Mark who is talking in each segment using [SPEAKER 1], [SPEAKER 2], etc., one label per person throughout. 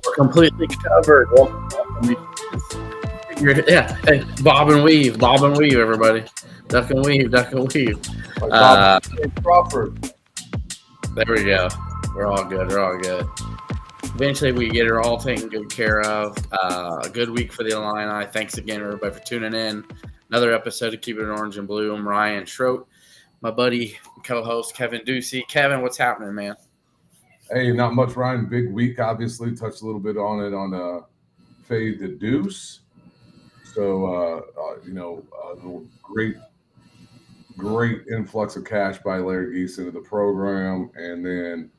[SPEAKER 1] We're completely covered. Yeah, hey, bob and weave, everybody. Duck and weave.
[SPEAKER 2] Like Bob Crawford.
[SPEAKER 1] There we go. We're all good. Eventually, we get it all taken good care of. A good week for the Illini. Thanks again, everybody, for tuning in. Another episode of Keep It Orange and Blue. I'm Ryan Schroet, my buddy, co-host Kevin Ducey. Kevin, what's happening, man?
[SPEAKER 2] Hey, not much, Ryan. Big week, obviously. Touched a little bit on it on Fade the Deuce. So, great influx of cash by Larry Geese into the program. And then,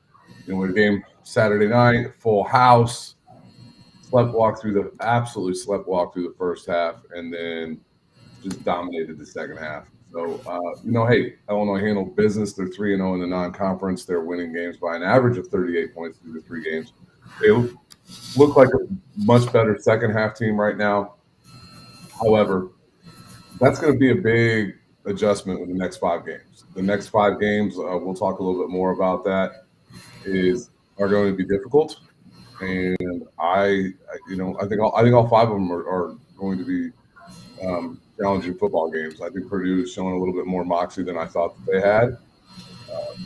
[SPEAKER 2] with a game Saturday night, full house, absolutely sleptwalked through the first half, and then just dominated the second half. So, hey, Illinois handled business. They're 3-0 in the non-conference. They're winning games by an average of 38 points through the three games. They look like a much better second half team right now. However, that's going to be a big adjustment with the next 5 games. The next 5 games, we'll talk a little bit more about that, are going to be difficult. And I think all 5 of them are going to be challenging football games. I think Purdue is showing a little bit more moxie than I thought that they had.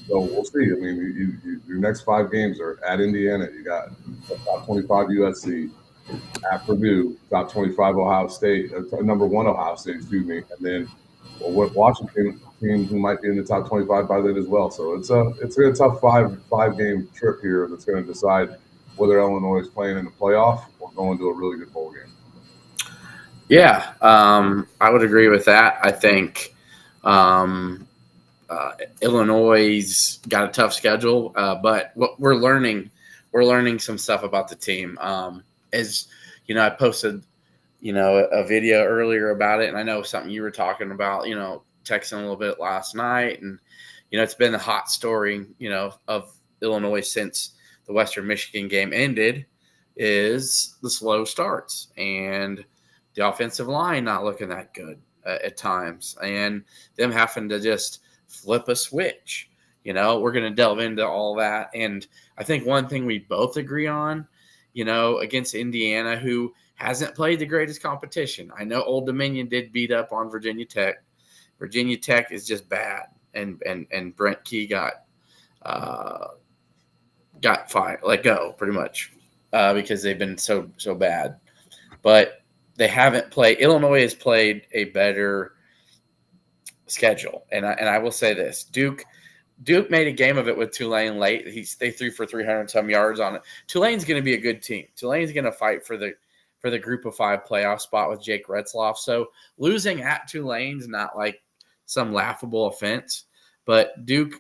[SPEAKER 2] So we'll see. I mean, your next 5 games are at Indiana. You got top 25 USC, at Purdue, top 25 Ohio State, number 1 Ohio State, excuse me, and then Washington team who might be in the top 25 by then as well. So it's a tough 5 game trip here that's going to decide whether Illinois is playing in the playoff or going to a really good bowl game.
[SPEAKER 1] Yeah, I would agree with that. I think Illinois' got a tough schedule, but what we're learning some stuff about the team. As you know, I posted a video earlier about it, and I know something you were talking about, texting a little bit last night, and it's been a hot story, of Illinois since the Western Michigan game ended, is the slow starts and the offensive line not looking that good at times, and them having to just flip a switch. We're going to delve into all that. And I think one thing we both agree on, against Indiana, who hasn't played the greatest competition. I know Old Dominion did beat up on Virginia Tech. Virginia Tech is just bad. And Brent Key got fired, let go pretty much, because they've been so bad. But they haven't played. Illinois has played a better schedule, and I will say this: Duke made a game of it with Tulane late. They threw for 300 some yards on it. Tulane's going to be a good team. Tulane's going to fight for the Group of 5 playoff spot with Jake Retzloff. So losing at Tulane's not like some laughable offense, but Duke,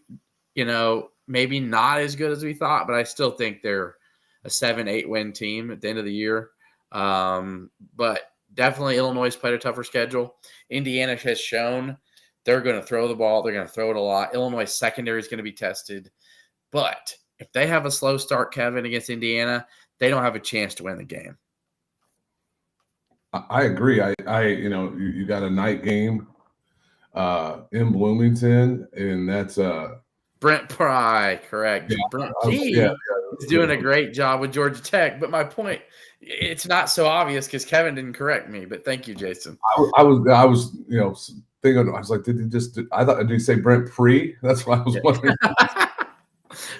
[SPEAKER 1] maybe not as good as we thought, but I still think they're a 7-8 win team at the end of the year. But definitely Illinois has played a tougher schedule. Indiana has shown they're going to throw the ball. They're going to throw it a lot. Illinois secondary is going to be tested. But if they have a slow start, Kevin, against Indiana, they don't have a chance to win the game.
[SPEAKER 2] I agree. You got a night game in Bloomington, and that's
[SPEAKER 1] Brent Pry, correct. Yeah, Brent P is doing a great job with Georgia Tech. But my point, it's not so obvious because Kevin didn't correct me. But thank you, Jason.
[SPEAKER 2] I was thinking. I was like, did he say Brent Pre? That's what I was wondering.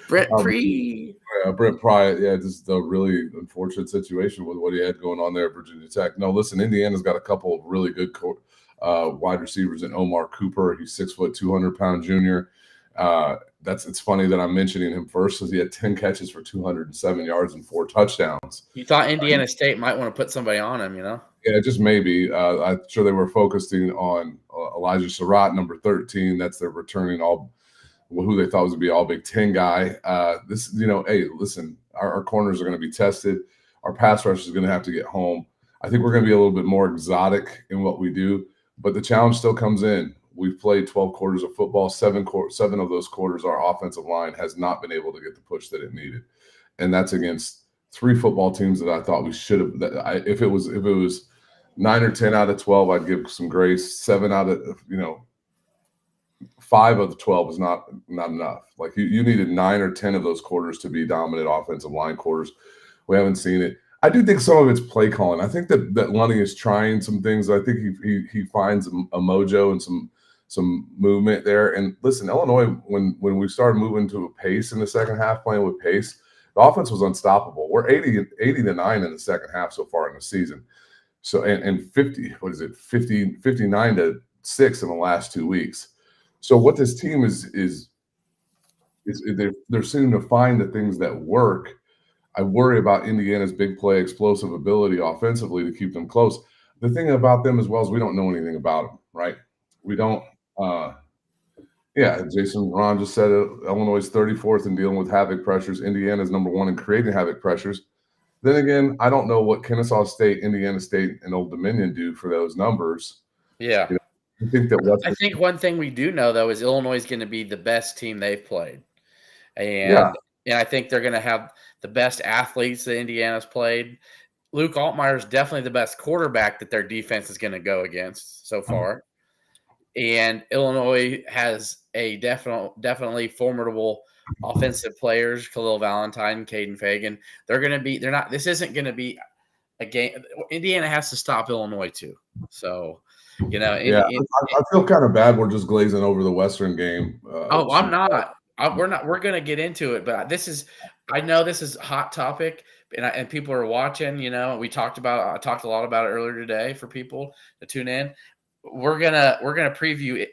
[SPEAKER 1] Brent Pre.
[SPEAKER 2] Brent Pry. Yeah, just a really unfortunate situation with what he had going on there at Virginia Tech. No, listen, Indiana's got a couple of really good wide receivers in Omar Cooper. He's 6 foot, 200-pound junior. It's funny that I'm mentioning him first because he had 10 catches for 207 yards and 4 touchdowns.
[SPEAKER 1] You thought Indiana State might want to put somebody on him,
[SPEAKER 2] Yeah, just maybe. I'm sure they were focusing on Elijah Surratt, number 13. That's their returning who they thought was going to be all Big Ten guy. Hey, listen, our corners are going to be tested. Our pass rush is going to have to get home. I think we're going to be a little bit more exotic in what we do, but the challenge still comes in. We've played 12 quarters of football. 7 of those quarters, our offensive line has not been able to get the push that it needed, and that's against 3 football teams that I thought we should have. If it was 9 or 10 out of 12, I'd give some grace. 7 out of 5 of the 12 is not enough. Like you needed 9 or 10 of those quarters to be dominant offensive line quarters. We haven't seen it. I do think some of it's play calling. I think that Lunny is trying some things. I think he finds a mojo and some movement there. And listen, Illinois, when we started moving to a pace in the second half, playing with pace, the offense was unstoppable. We're 80-9 in the second half so far in the season. So and 59-6 in the last 2 weeks. So what this team is they're seeming to find the things that work. I worry about Indiana's big play, explosive ability offensively to keep them close. The thing about them as well is we don't know anything about them, right? We don't. Jason Ron just said it. Illinois is 34th in dealing with havoc pressures. Indiana is number 1 in creating havoc pressures. Then again, I don't know what Kennesaw State, Indiana State, and Old Dominion do for those numbers.
[SPEAKER 1] Yeah.
[SPEAKER 2] I think
[SPEAKER 1] I think one thing we do know, though, is Illinois is going to be the best team they've played. And I think they're going to have the best athletes that Indiana's played. Luke Altmaier is definitely the best quarterback that their defense is going to go against so far. And Illinois has a definitely formidable offensive players, Khalil Valentine, Caden Fagan. This isn't going to be a game. Indiana has to stop Illinois too. So, I
[SPEAKER 2] feel kind of bad. We're just glazing over the Western game.
[SPEAKER 1] I'm not. We're not. We're going to get into it, but I know this is a hot topic, and people are watching. I talked a lot about it earlier today for people to tune in. We're gonna preview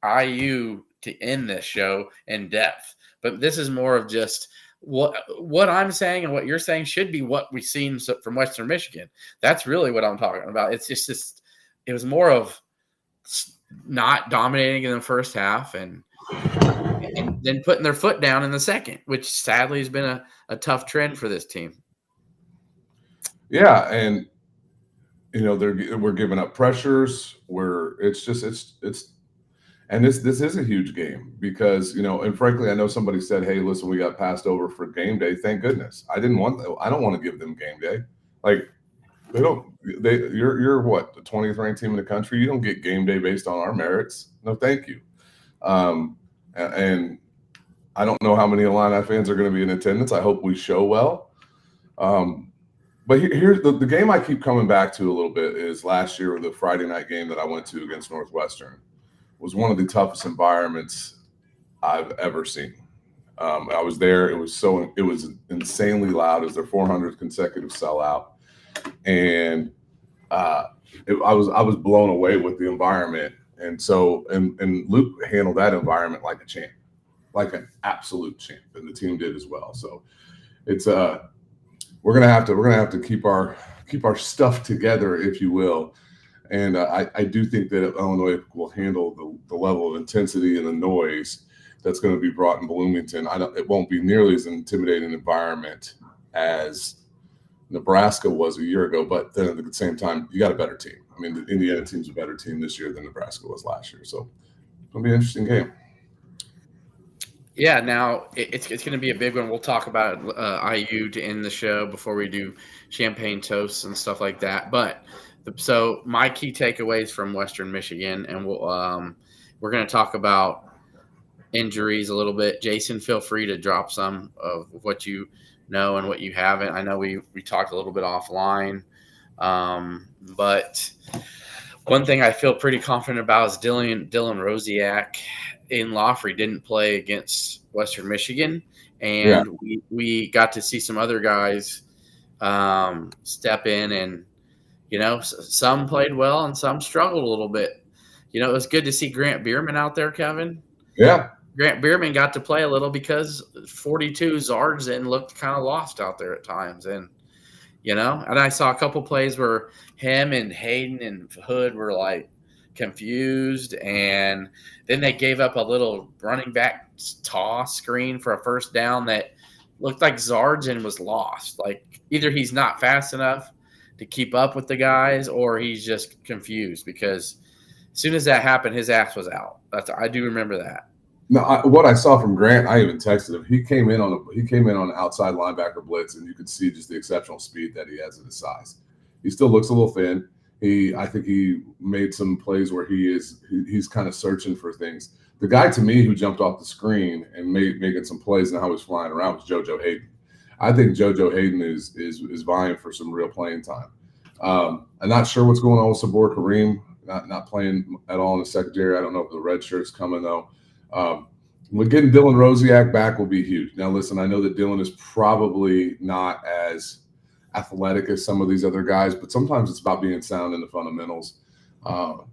[SPEAKER 1] IU to end this show in depth, but this is more of just what I'm saying and what you're saying should be what we've seen from Western Michigan. That's really what I'm talking about. It's just it was more of not dominating in the first half and then putting their foot down in the second, which sadly has been a tough trend for this team.
[SPEAKER 2] Yeah, and we're giving up pressures. This is a huge game because and frankly, I know somebody said, "Hey, listen, we got passed over for game day." Thank goodness. I don't want to give them game day. Like you're what, the 20th ranked team in the country? You don't get game day based on our merits. No, thank you. And I don't know how many Illini fans are going to be in attendance. I hope we show well. But here's the game I keep coming back to a little bit is last year, the Friday night game that I went to against Northwestern was one of the toughest environments I've ever seen. I was there. It was insanely loud. It was their 400th consecutive sellout. And I was blown away with the environment. And so, and Luke handled that environment like a champ, like an absolute champ, and the team did as well. So it's we're gonna have to keep our stuff together, if you will. And I do think that Illinois will handle the level of intensity and the noise that's going to be brought in Bloomington. It won't be nearly as intimidating environment as Nebraska was a year ago, but then at the same time, you got a better team. I mean, the Indiana team's a better team this year than Nebraska was last year. So it's going to be an interesting game.
[SPEAKER 1] Yeah, now it's going to be a big one. We'll talk about IU to end the show before we do champagne toasts and stuff like that. But so my key takeaways from Western Michigan, and we're going to talk about injuries a little bit. Jason, feel free to drop some of what you know and what you haven't. I know we talked a little bit offline, but one thing I feel pretty confident about is Dylan Rosiak in Laufrey didn't play against Western Michigan, and we got to see some other guys step in, and some played well and some struggled a little bit. It was good to see Grant Bierman out there, Kevin.
[SPEAKER 2] Yeah.
[SPEAKER 1] Grant Bierman got to play a little because 42 Zardzin looked kind of lost out there at times. And, and I saw a couple plays where him and Hayden and Hood were like confused. And then they gave up a little running back toss screen for a first down that looked like Zardzin was lost. Like either he's not fast enough to keep up with the guys or he's just confused because as soon as that happened, his ass was out. I do remember that.
[SPEAKER 2] No, what I saw from Grant, I even texted him. He came in on an outside linebacker blitz, and you could see just the exceptional speed that he has at his size. He still looks a little thin. I think he made some plays where he's kind of searching for things. The guy to me who jumped off the screen and making some plays and how he was flying around was JoJo Hayden. I think JoJo Hayden is vying for some real playing time. I'm not sure what's going on with Sabor Kareem, not playing at all in the secondary. I don't know if the red shirt's coming though. Getting Dylan Rosiak back will be huge. Now, listen, I know that Dylan is probably not as athletic as some of these other guys, but sometimes it's about being sound in the fundamentals. I'm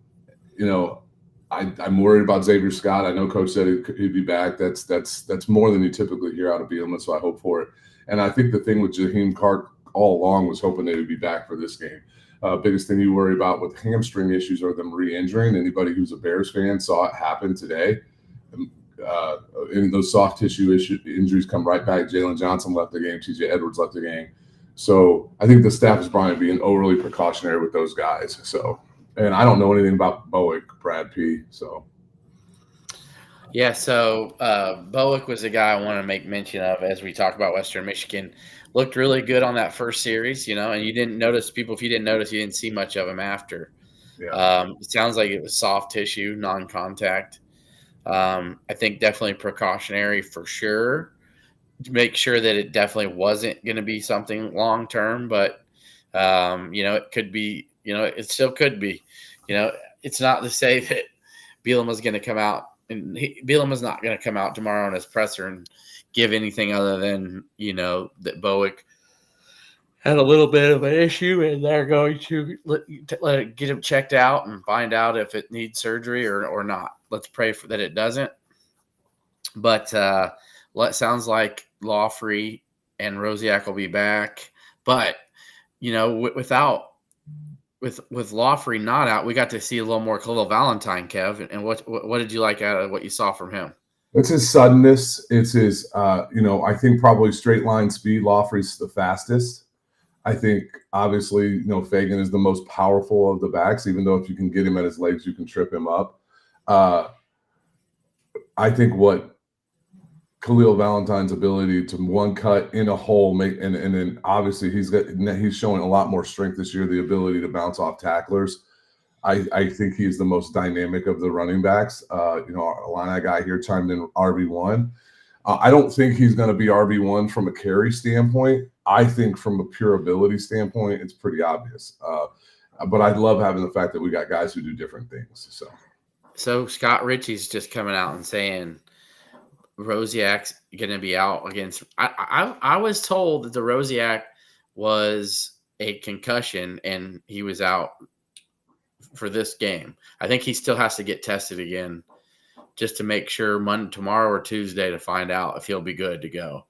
[SPEAKER 2] worried about Xavier Scott. I know Coach said he'd be back. That's more than you typically hear out of Bielema, so I hope for it. And I think the thing with Jaheim Clark all along was hoping they would be back for this game. Biggest thing you worry about with hamstring issues are them re-injuring. Anybody who's a Bears fan saw it happen today. And those soft tissue injuries come right back. Jalen Johnson left the game. TJ Edwards left the game. So I think the staff is probably being overly precautionary with those guys. So, and I don't know anything about Bowick, Brad P. So.
[SPEAKER 1] Yeah, so Bowick was the guy I want to make mention of as we talk about Western Michigan. Looked really good on that first series, and you didn't notice people. If you didn't notice, you didn't see much of him after. Yeah. It sounds like it was soft tissue, non-contact. I think definitely precautionary for sure to make sure that it definitely wasn't going to be something long-term, but, it could be, it still could be, it's not to say that Bielema's going to come out and Bielema's not going to come out tomorrow in his presser and give anything other than, that Bowick had a little bit of an issue and they're going to let it get him checked out and find out if it needs surgery or not. Let's pray that it doesn't. But it sounds like Lawfrey and Rosiak will be back. But, with Lawfrey not out, we got to see a little more Khalil Valentine, Kev. And what did you like out of what you saw from him?
[SPEAKER 2] It's his suddenness. It's his, I think probably straight line speed. Lawfrey's the fastest. I think, obviously, Fagan is the most powerful of the backs, even though if you can get him at his legs, you can trip him up. I think what Khalil Valentine's ability to one cut in a hole, and then obviously he's showing a lot more strength this year, the ability to bounce off tacklers. I think he's the most dynamic of the running backs. Our Illini guy here chimed in RB1. I don't think he's going to be RB1 from a carry standpoint. I think from a pure ability standpoint, it's pretty obvious. But I love having the fact that we got guys who do different things.
[SPEAKER 1] So Scott Ritchie's just coming out and saying Rosiak's going to be out against. I was told that the Rosiak was a concussion and he was out for this game. I think he still has to get tested again just to make sure tomorrow or Tuesday to find out if he'll be good to go.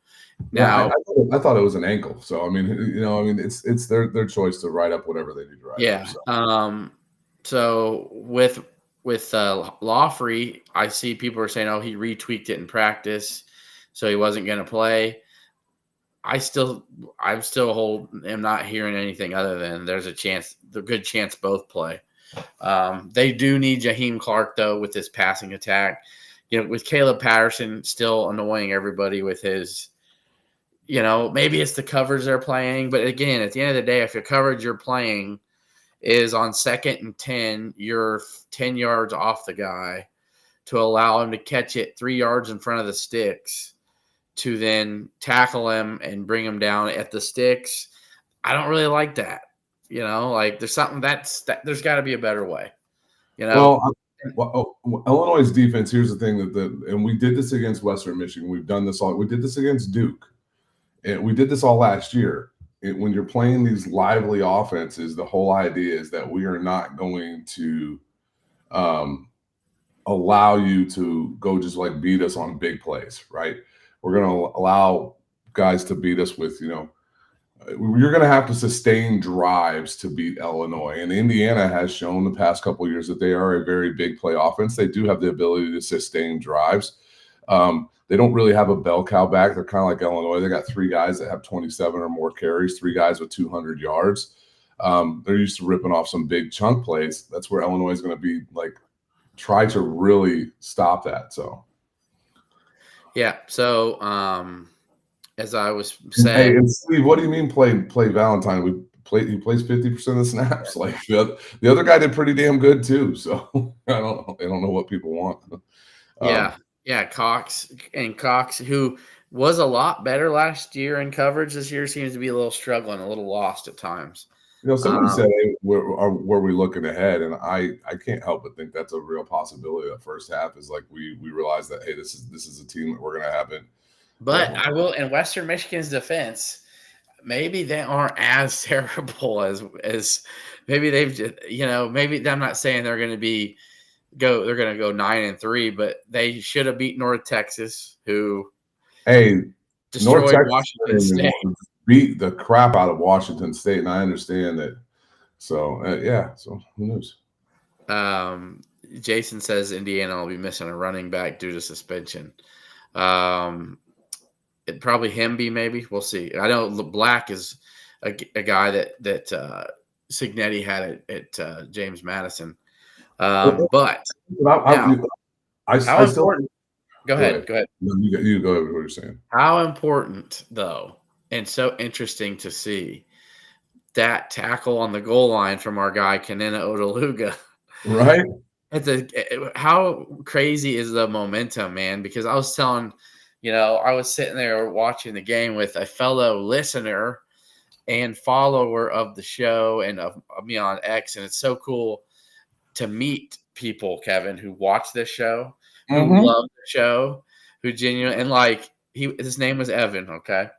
[SPEAKER 1] Now,
[SPEAKER 2] I thought it was an ankle. So, it's their choice to write up whatever they do to write
[SPEAKER 1] up. So. So with Lawfrey, I see people are saying, he retweaked it in practice, so he wasn't going to play. I'm still am not hearing anything other than there's the good chance both play. They do need Jaheim Clark, though, with this passing attack. With Caleb Patterson still annoying everybody with his, maybe it's the coverage they're playing. But again, at the end of the day, if your coverage you're playing is on 2nd and 10, you're 10 yards off the guy to allow him to catch it 3 yards in front of the sticks to then tackle him and bring him down at the sticks. I don't really like that. There's something there's got to be a better way.
[SPEAKER 2] Illinois' defense. Here's the thing and we did this against Western Michigan. We've done this all. We did this against Duke, and we did this all last year. When you're playing these lively offenses, the whole idea is that we are not going to allow you to go just beat us on big plays, right? We're going to allow guys to beat us with, you're going to have to sustain drives to beat Illinois. And Indiana has shown the past couple of years that they are a very big play offense. They do have the ability to sustain drives. They don't really have a bell cow back. They're kind of like Illinois. They got 3 guys that have 27 or more carries, 3 guys with 200 yards. They're used to ripping off some big chunk plays. That's where Illinois is going to be try to really stop that. So,
[SPEAKER 1] yeah. So, as I was saying,
[SPEAKER 2] hey, and Steve, what do you mean play Valentine? He plays 50% of the snaps. The other guy did pretty damn good too. So I don't know what people want.
[SPEAKER 1] Yeah, Cox, who was a lot better last year in coverage. This year seems to be a little struggling, a little lost at times.
[SPEAKER 2] Somebody said, hey, where we looking ahead? And I can't help but think that's a real possibility. The first half is like we realize that, hey, this is a team that we're going to have it.
[SPEAKER 1] But I will, in Western Michigan's defense, maybe they aren't as terrible as maybe they've just, maybe I'm not saying they're going to go 9-3, but they should have beat North Texas, who
[SPEAKER 2] North
[SPEAKER 1] destroyed
[SPEAKER 2] Texas
[SPEAKER 1] Washington State.
[SPEAKER 2] Beat the crap out of Washington State, and I understand that. So so who knows?
[SPEAKER 1] Jason says Indiana will be missing a running back due to suspension. It probably Hemby, maybe. We'll see. I know Black is a guy that Signetti had at James Madison. But how important? Go ahead.
[SPEAKER 2] You go ahead with what you're saying.
[SPEAKER 1] How important, though, and so interesting to see that tackle on the goal line from our guy Kenena Odeluga.
[SPEAKER 2] Right.
[SPEAKER 1] How crazy is the momentum, man? Because I was telling, I was sitting there watching the game with a fellow listener and follower of the show and of me on X, and it's so cool to meet people, Kevin, who watch this show, who love the show, who genuinely, and his name was Evan, okay?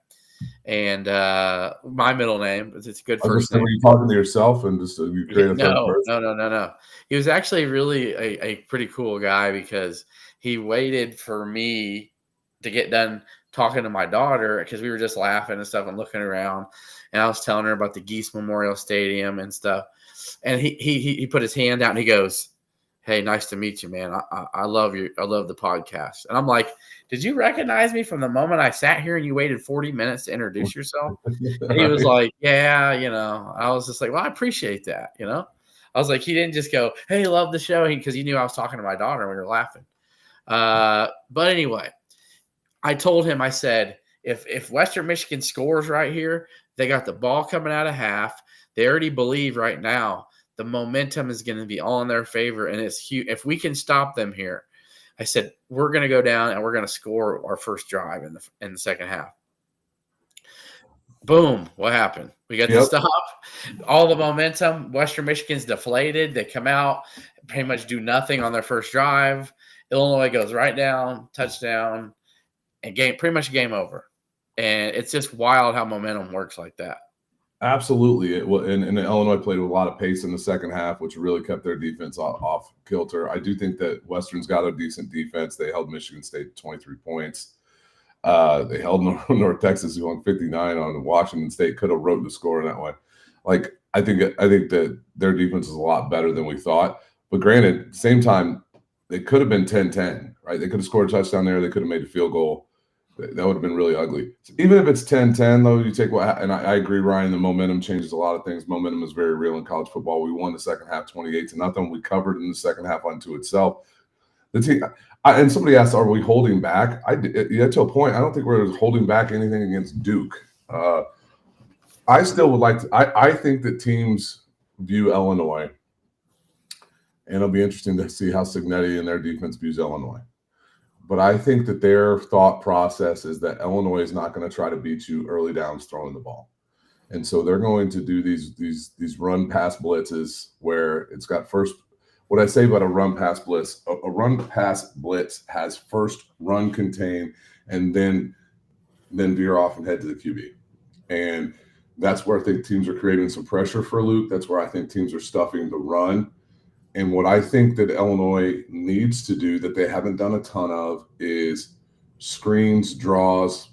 [SPEAKER 1] And my middle name, it's a good first name.
[SPEAKER 2] Were you talking to yourself and just you create a third person?
[SPEAKER 1] No. He was actually really a pretty cool guy because he waited for me to get done talking to my daughter because we were just laughing and stuff and looking around. And I was telling her about the Geese Memorial Stadium and stuff. And he put his hand out and he goes, "Hey, nice to meet you, man. I love you. I love the podcast." And I'm like, "Did you recognize me from the moment I sat here and you waited 40 minutes to introduce yourself?" And he was like, "Yeah, I was just like, well, I appreciate that, I was like, he didn't just go, "Hey, love the show," because he knew I was talking to my daughter and we were laughing. But anyway, I told him, I said, if Western Michigan scores right here, they got the ball coming out of half. They already believe right now the momentum is going to be all in their favor, and it's huge. If we can stop them here, I said, we're going to go down and we're going to score our first drive in the second half. Boom. What happened? We got to stop all the momentum. Western Michigan's deflated. They come out, pretty much do nothing on their first drive. Illinois goes right down, touchdown, and pretty much game over. And it's just wild how momentum works like that.
[SPEAKER 2] Absolutely. And Illinois played with a lot of pace in the second half, which really kept their defense off kilter. I do think that Western's got a decent defense. They held Michigan State 23 points. They held North Texas, who won 59 on Washington State. Could have wrote the score in that way. I think that their defense is a lot better than we thought. But granted, same time, they could have been 10-10, right? They could have scored a touchdown there. They could have made a field goal. That would have been really ugly. So even if it's 10-10, though, you take and I agree, Ryan, the momentum changes a lot of things. Momentum is very real in college football. We won the second half 28-0. We covered in the second half unto itself. The team, and somebody asked, are we holding back? To a point, I don't think we're holding back anything against Duke. I still would like to. I think that teams view Illinois, and it'll be interesting to see how Signetti and their defense views Illinois. But I think that their thought process is that Illinois is not going to try to beat you early downs throwing the ball. And so they're going to do these run pass blitzes where it's got first. What I say about a run pass blitz, a run pass blitz has first run contain and then veer off and head to the QB. And that's where I think teams are creating some pressure for Luke. That's where I think teams are stuffing the run. And what I think that Illinois needs to do that they haven't done a ton of is screens, draws,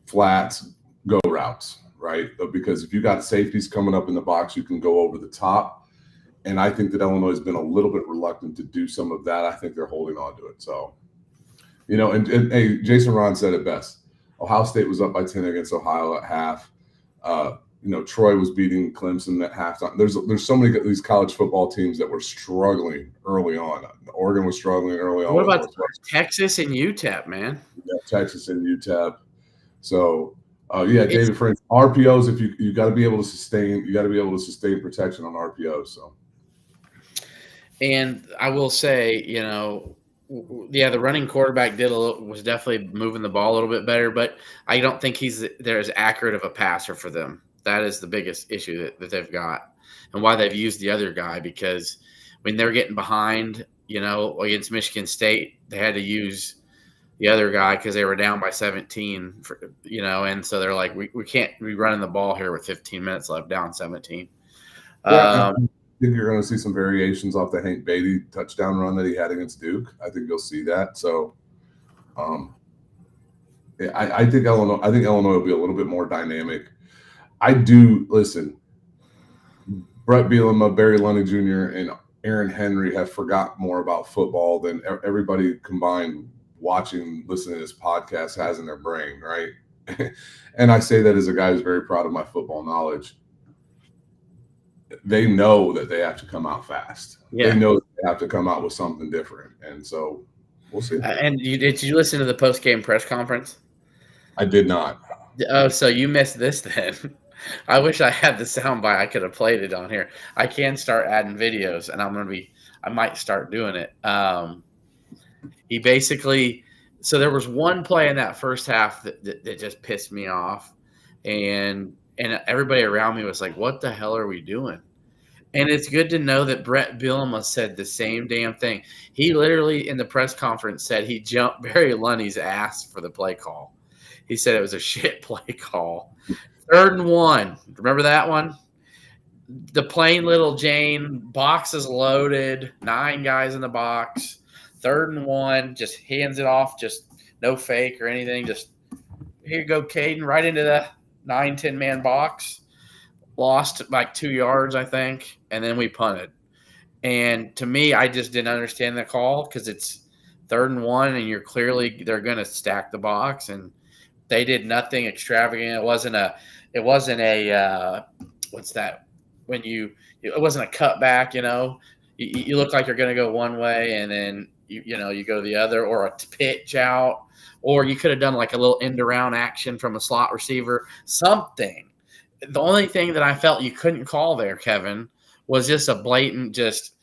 [SPEAKER 2] flats, go routes, right? Because if you got safeties coming up in the box, you can go over the top. And I think that Illinois has been a little bit reluctant to do some of that. I think they're holding on to it. So, and hey, Jason Ron said it best. Ohio State was up by 10 against Ohio at half. Troy was beating Clemson at halftime. There's so many of these college football teams that were struggling early on. Oregon was struggling early on.
[SPEAKER 1] What about Texas and UTEP, man?
[SPEAKER 2] Yeah, Texas and UTEP. So, David Frank, RPOs. If you got to be able to sustain, protection on RPOs. So,
[SPEAKER 1] and I will say, the running quarterback was definitely moving the ball a little bit better, but I don't think they're as accurate of a passer for them. That is the biggest issue that they've got, and why they've used the other guy, because when they're getting behind, against Michigan State, they had to use the other guy because they were down by 17, and so they're like, we can't be running the ball here with 15 minutes left, down 17.
[SPEAKER 2] Yeah, I think you're going to see some variations off the Hank Beatty touchdown run that he had against Duke. I think you'll see that. So, I think Illinois will be a little bit more dynamic. I do listen. Brett Bielema, Barry Lundy Jr., and Aaron Henry have forgot more about football than everybody combined listening to this podcast has in their brain, right? And I say that as a guy who's very proud of my football knowledge. They know that they have to come out fast. Yeah. They know that they have to come out with something different. And so we'll see.
[SPEAKER 1] And did you listen to the post-game press conference?
[SPEAKER 2] I did not.
[SPEAKER 1] Oh, so you missed this then. I wish I had the soundbite. I could have played it on here. I can start adding videos, and I might start doing it. He basically, so there was one play in that first half that just pissed me off, and everybody around me was like, "What the hell are we doing?" And it's good to know that Brett Bielema said the same damn thing. He literally in the press conference said he jumped Barry Lundy's ass for the play call. He said it was a shit play call. 3rd and 1. Remember that one? The plain little Jane, box is loaded, 9 guys in the box. 3rd and 1, just hands it off, just no fake or anything. Just, here you go, Caden, right into the 9-10 man box. Lost like 2 yards, I think, and then we punted. And to me, I just didn't understand the call because it's 3rd and 1, and they're going to stack the box, and they did nothing extravagant. It wasn't a what's that? It wasn't a cutback. You look like you're going to go one way, and then you go the other, or a pitch out, or you could have done like a little end around action from a slot receiver, something. The only thing that I felt you couldn't call there, Kevin, was just a blatant, just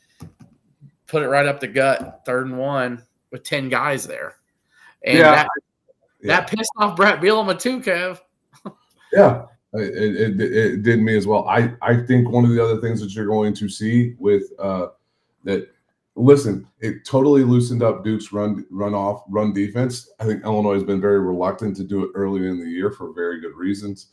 [SPEAKER 1] put it right up the gut, 3rd and 1 with 10 guys there. And that pissed off Brett Bielema too, Kev.
[SPEAKER 2] Yeah, it did me as well. I think one of the other things that you're going to see with that, listen, it totally loosened up Duke's run defense. I think Illinois has been very reluctant to do it early in the year for very good reasons.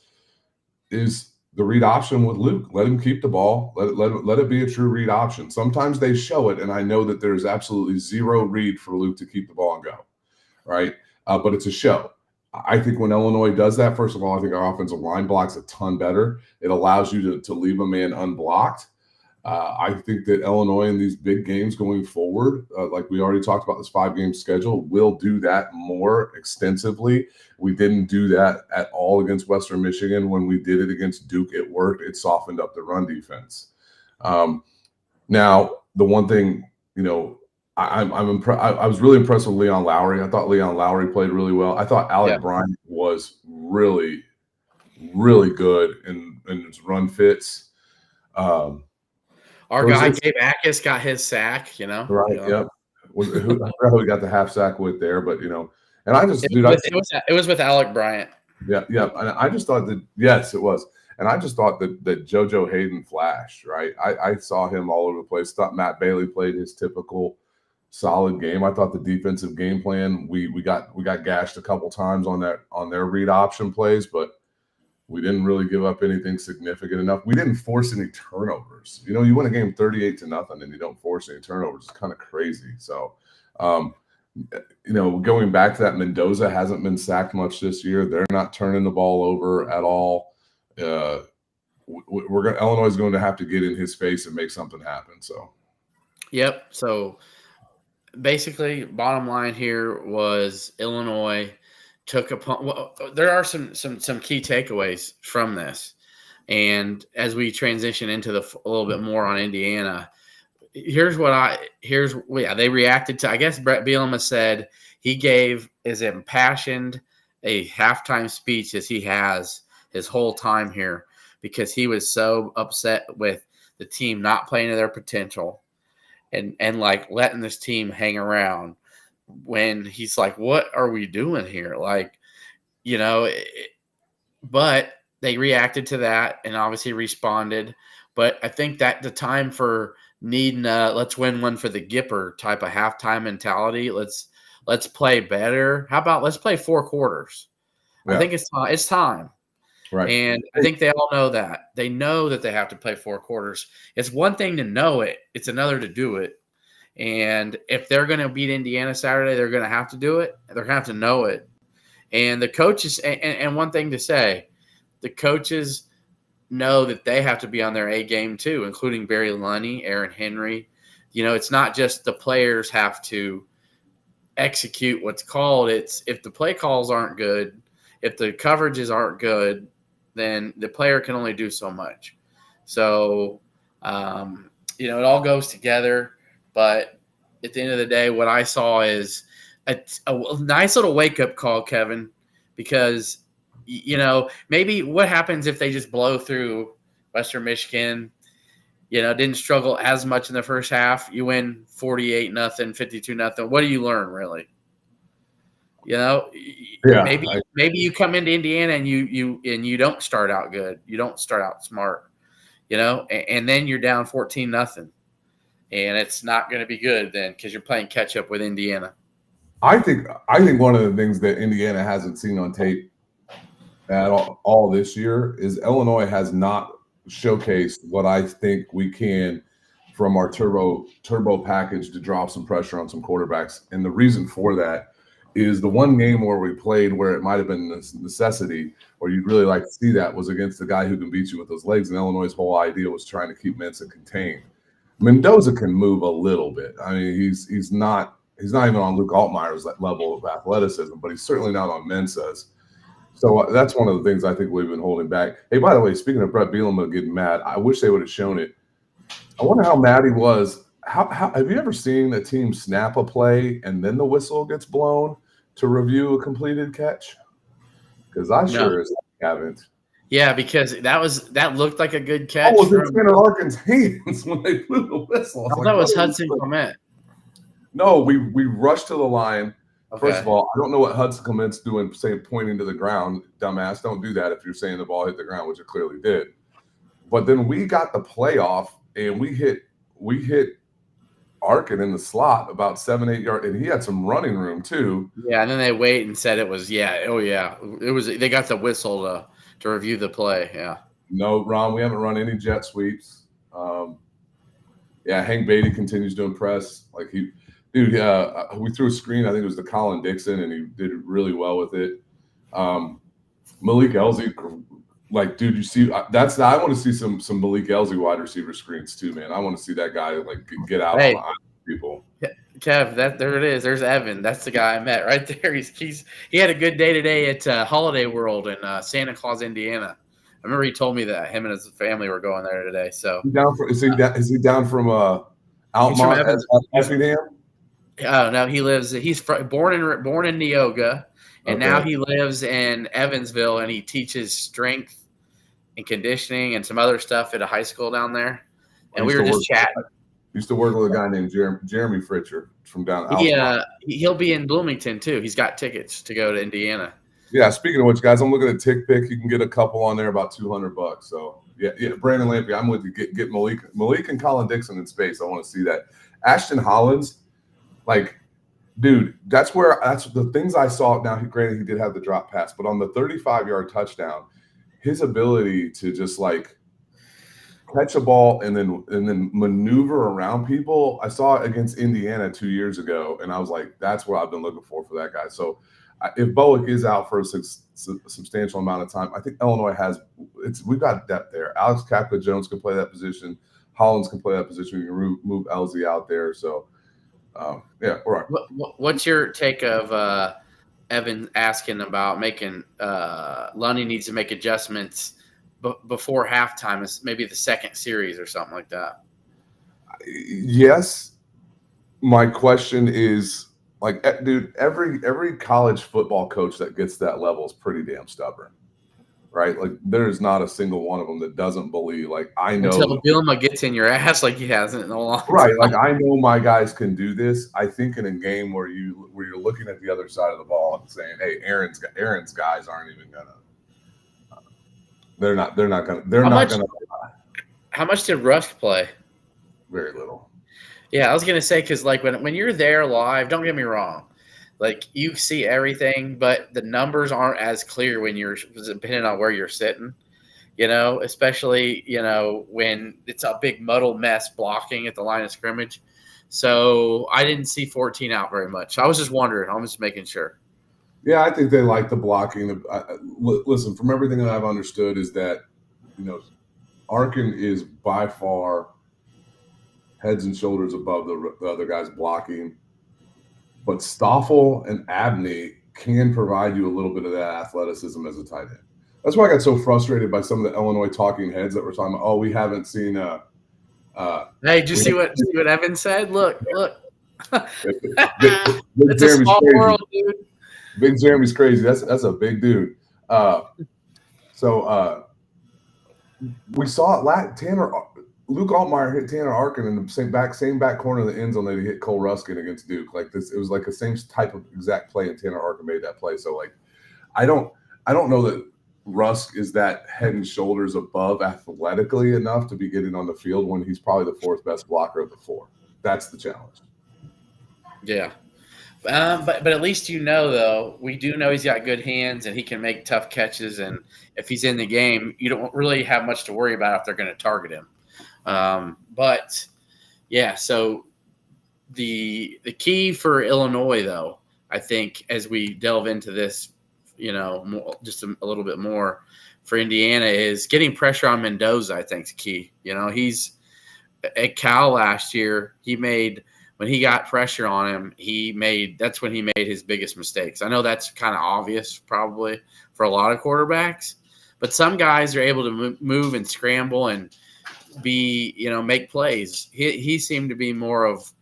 [SPEAKER 2] Is the read option with Luke. Let him keep the ball. Let it be a true read option. Sometimes they show it, and I know that there's absolutely zero read for Luke to keep the ball and go, right? But it's a show. I think when Illinois does that, first of all, I think our offensive line blocks a ton better. It allows you to leave a man unblocked. I think that Illinois in these big games going forward, like we already talked about this 5-game schedule, will do that more extensively. We didn't do that at all against Western Michigan. When we did it against Duke, it worked. It softened up the run defense. Now, the one thing, I'm I was really impressed with Leon Lowry. I thought Leon Lowry played really well. I thought Alec Bryant was really, really good in his run fits.
[SPEAKER 1] Our guy Gabe Akis got his sack,
[SPEAKER 2] Right. Yep. Who got the half sack with there, but and I just
[SPEAKER 1] it was with Alec Bryant.
[SPEAKER 2] Yeah. And I just thought that it was. And I just thought that JoJo Hayden flashed, right? I saw him all over the place. Thought Matt Bailey played his typical solid game. I thought the defensive game plan, we got gashed a couple times on their read option plays, but we didn't really give up anything significant enough. We didn't force any turnovers. You win a game 38-0 and you don't force any turnovers. It's kind of crazy. So, going back to that, Mendoza hasn't been sacked much this year. They're not turning the ball over at all. Illinois is going to have to get in his face and make something happen. So,
[SPEAKER 1] yep. So basically, bottom line here was Illinois took upon. Well, there are some key takeaways from this, and as we transition into a little bit more on Indiana, they reacted to. I guess Brett Bielema said he gave as impassioned a halftime speech as he has his whole time here because he was so upset with the team not playing to their potential and like letting this team hang around when he's like, "What are we doing here?" Like, you know, but they reacted to that and obviously responded. But I think that the time for needing let's win one for the Gipper type of halftime mentality. Let's play better. How about let's play 4 quarters? I think it's time.
[SPEAKER 2] Right.
[SPEAKER 1] And I think they all know that. They know that they have to play 4 quarters. It's one thing to know it, it's another to do it. And if they're going to beat Indiana Saturday, they're going to have to do it. They're going to have to know it. And the coaches, and one thing to say, the coaches know that they have to be on their A game too, including Barry Lunny, Aaron Henry. You know, it's not just the players have to execute what's called. It's if the play calls aren't good, if the coverages aren't good, then the player can only do so much. So, you know, it all goes together. But at the end of the day, what I saw is a nice little wake-up call, Kevin, because, you know, maybe what happens if they just blow through Western Michigan, you know, didn't struggle as much in the first half. You win 48-0, 52-0. What do you learn, really? You know, maybe you come into Indiana and you don't start out good. You don't start out smart, you know, and then you're down 14-0. And it's not going to be good then because you're playing catch up with Indiana.
[SPEAKER 2] I think one of the things that Indiana hasn't seen on tape at all this year is Illinois has not showcased what I think we can from our turbo package to drop some pressure on some quarterbacks. And the reason for that is the one game where we played where it might have been a necessity or you'd really like to see that was against the guy who can beat you with those legs. And Illinois' whole idea was trying to keep Mensa contained. Mendoza can move a little bit. I mean, he's not even on Luke Altmaier's level of athleticism, but he's certainly not on Mensa's. So that's one of the things I think we've been holding back. Hey, by the way, speaking of Brett Bielema getting mad, I wish they would have shown it. I wonder how mad he was. How have you ever seen a team snap a play and then the whistle gets blown to review a completed catch? Because I sure as haven't.
[SPEAKER 1] Yeah, because that looked like a good catch.
[SPEAKER 2] Oh, it was in Tanner Larkin's hands when they blew the whistle.
[SPEAKER 1] That was Hudson Clement.
[SPEAKER 2] No, we rushed to the line. Okay. First of all, I don't know what Hudson Clement's doing, saying pointing to the ground. Dumbass, don't do that if you're saying the ball hit the ground, which it clearly did. But then we got the playoff and we hit Arkin in the slot about 7-8 yards, and he had some running room too.
[SPEAKER 1] Yeah, and then they wait and said it was it was they got the whistle to review the play. Yeah.
[SPEAKER 2] No, Ron, we haven't run any jet sweeps. Hank Beatty continues to impress. Like we threw a screen. I think it was to Colin Dixon, and he did really well with it. Malik Elzy, like, dude, you see, I want to see some Malik Elzy wide receiver screens too, man. I want to see that guy like get out on people.
[SPEAKER 1] Kev, there it is. There's Evan. That's the guy I met right there. He had a good day today at Holiday World in Santa Claus, Indiana. I remember he told me that him and his family were going there today. So
[SPEAKER 2] is he down from Altamont, Effingham?
[SPEAKER 1] Oh no, he's born in Neoga, and now he lives in Evansville, and he teaches strength and conditioning and some other stuff at a high school down there. And we were just chatting.
[SPEAKER 2] Used to work with a guy named Jeremy Fritcher from down.
[SPEAKER 1] He'll be in Bloomington too. He's got tickets to go to Indiana.
[SPEAKER 2] Yeah. Speaking of which, guys, I'm looking at Tick Pick. You can get a couple on there about $200. So yeah. Brandon Lampy, I'm with you. Get Malik and Colin Dixon in space. I want to see that. Ashton Hollins, like, dude, that's the things I saw. Now, granted, he did have the drop pass, but on the 35-yard touchdown, his ability to just like catch a ball and then maneuver around people. I saw it against Indiana 2 years ago, and I was like, that's what I've been looking for that guy. So if Bowick is out for a substantial amount of time, I think Illinois we've got depth there. Alex Kapka-Jones can play that position. Hollins can play that position. You can move Elzy out there. So, we're right.
[SPEAKER 1] What's your take of Evan asking about making Lunny needs to make adjustments before halftime, is maybe the second series or something like that?
[SPEAKER 2] Yes. My question is, like, dude, every college football coach that gets that level is pretty damn stubborn, right? Like there's not a single one of them that doesn't believe. Like I know
[SPEAKER 1] Until Bielema gets in your ass like he hasn't in a long time.
[SPEAKER 2] right. Like I know my guys can do this. I think in a game where you're looking at the other side of the ball and saying, "Hey, Aaron's guys aren't even gonna. They're not gonna.
[SPEAKER 1] How much did Rusk play?
[SPEAKER 2] Very little.
[SPEAKER 1] Yeah, I was gonna say because like when you're there live, don't get me wrong, like you see everything, but the numbers aren't as clear when you're depending on where you're sitting. Especially when it's a big muddled mess blocking at the line of scrimmage. So I didn't see 14 out very much. I was just wondering. I'm just making sure.
[SPEAKER 2] Yeah, I think they like the blocking. Listen, from everything that I've understood is that, Arkin is by far heads and shoulders above the other guys blocking. But Stoffel and Abney can provide you a little bit of that athleticism as a tight end. That's why I got so frustrated by some of the Illinois talking heads that were talking about, we haven't seen
[SPEAKER 1] hey, did you see what Evan said? Look.
[SPEAKER 2] It's
[SPEAKER 1] a small world, dude.
[SPEAKER 2] Big Jeremy's crazy. That's a big dude. So we saw it. Luke Altmaier hit Tanner Arkin in the same back corner of the end zone that he hit Cole Ruskin against Duke. Like this, it was like the same type of exact play, and Tanner Arkin made that play. So like, I don't know that Rusk is that head and shoulders above athletically enough to be getting on the field when he's probably the fourth best blocker of the four. That's the challenge.
[SPEAKER 1] Yeah. But at least though, we do know he's got good hands and he can make tough catches. And if he's in the game, you don't really have much to worry about if they're going to target him. But yeah, so the key for Illinois, though, I think as we delve into this, just a little bit more for Indiana is getting pressure on Mendoza. I think is key. He's at Cal last year. When he got pressure on him, that's when he made his biggest mistakes. I know that's kind of obvious probably for a lot of quarterbacks, but some guys are able to move and scramble and make plays. He seemed to be more of,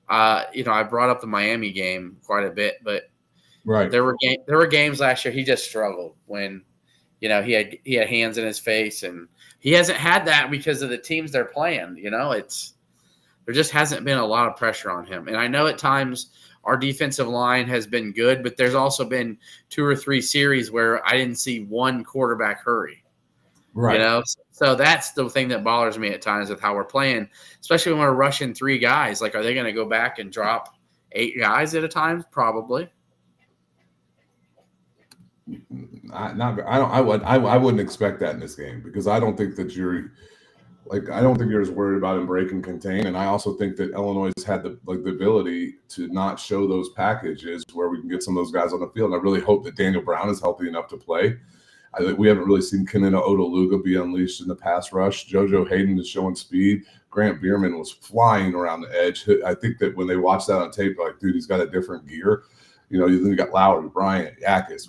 [SPEAKER 1] I brought up the Miami game quite a bit, but
[SPEAKER 2] right.
[SPEAKER 1] There were games last year he just struggled when, he had hands in his face, and he hasn't had that because of the teams they're playing. There just hasn't been a lot of pressure on him. And I know at times our defensive line has been good, but there's also been 2 or 3 series where I didn't see one quarterback hurry.
[SPEAKER 2] Right.
[SPEAKER 1] So that's the thing that bothers me at times with how we're playing, especially when we're rushing 3 guys. Like, are they going to go back and drop 8 guys at a time? Probably.
[SPEAKER 2] I wouldn't expect that in this game because I don't think that you're as worried about him break and contain. And I also think that Illinois has had the ability to not show those packages where we can get some of those guys on the field. And I really hope that Daniel Brown is healthy enough to play. We haven't really seen Kanina Odaluga be unleashed in the pass rush. JoJo Hayden is showing speed. Grant Bierman was flying around the edge. I think that when they watch that on tape, they're like, dude, he's got a different gear. Then you got Lowry, Bryant, Yakis,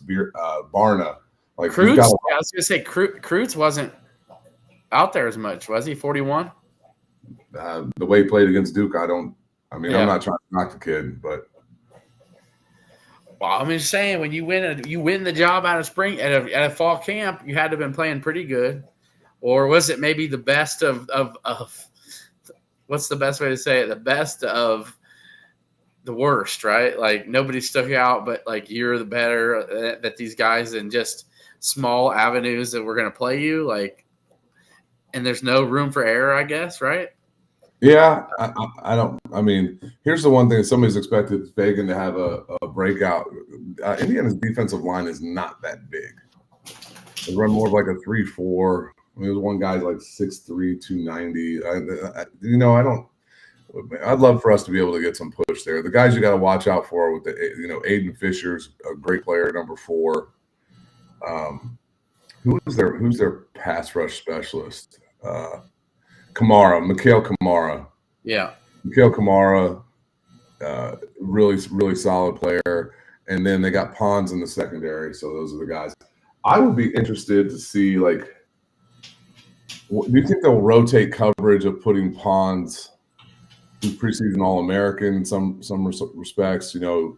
[SPEAKER 2] Barna. Like
[SPEAKER 1] Kreutz, I was going to say Kreutz wasn't out there as much, was he? 41.
[SPEAKER 2] The way he played against Duke, I'm not trying to knock the kid, but
[SPEAKER 1] well, I'm just saying when you win the job out of spring at a fall camp, you had to have been playing pretty good, or was it maybe the best of what's the best way to say it? The best of the worst, right? Like nobody stuck out, but like you're the better that these guys in just small avenues that we're going to play you like. And there's no room for error, I guess, right?
[SPEAKER 2] Yeah, I don't. I mean, here's the one thing: somebody's expected Fagan to have a breakout. Indiana's defensive line is not that big. They run more of like a 3-4. There's one guy's like 6'3", 290. I don't. I'd love for us to be able to get some push there. The guys you got to watch out for with Aiden Fisher's a great player, number 4. Who's their pass rush specialist? Mikhail Kamara.
[SPEAKER 1] Yeah.
[SPEAKER 2] Mikhail Kamara, really, really solid player. And then they got Pons in the secondary. So those are the guys. I would be interested to see, do you think they'll rotate coverage of putting Pons who's preseason All-American in some respects? A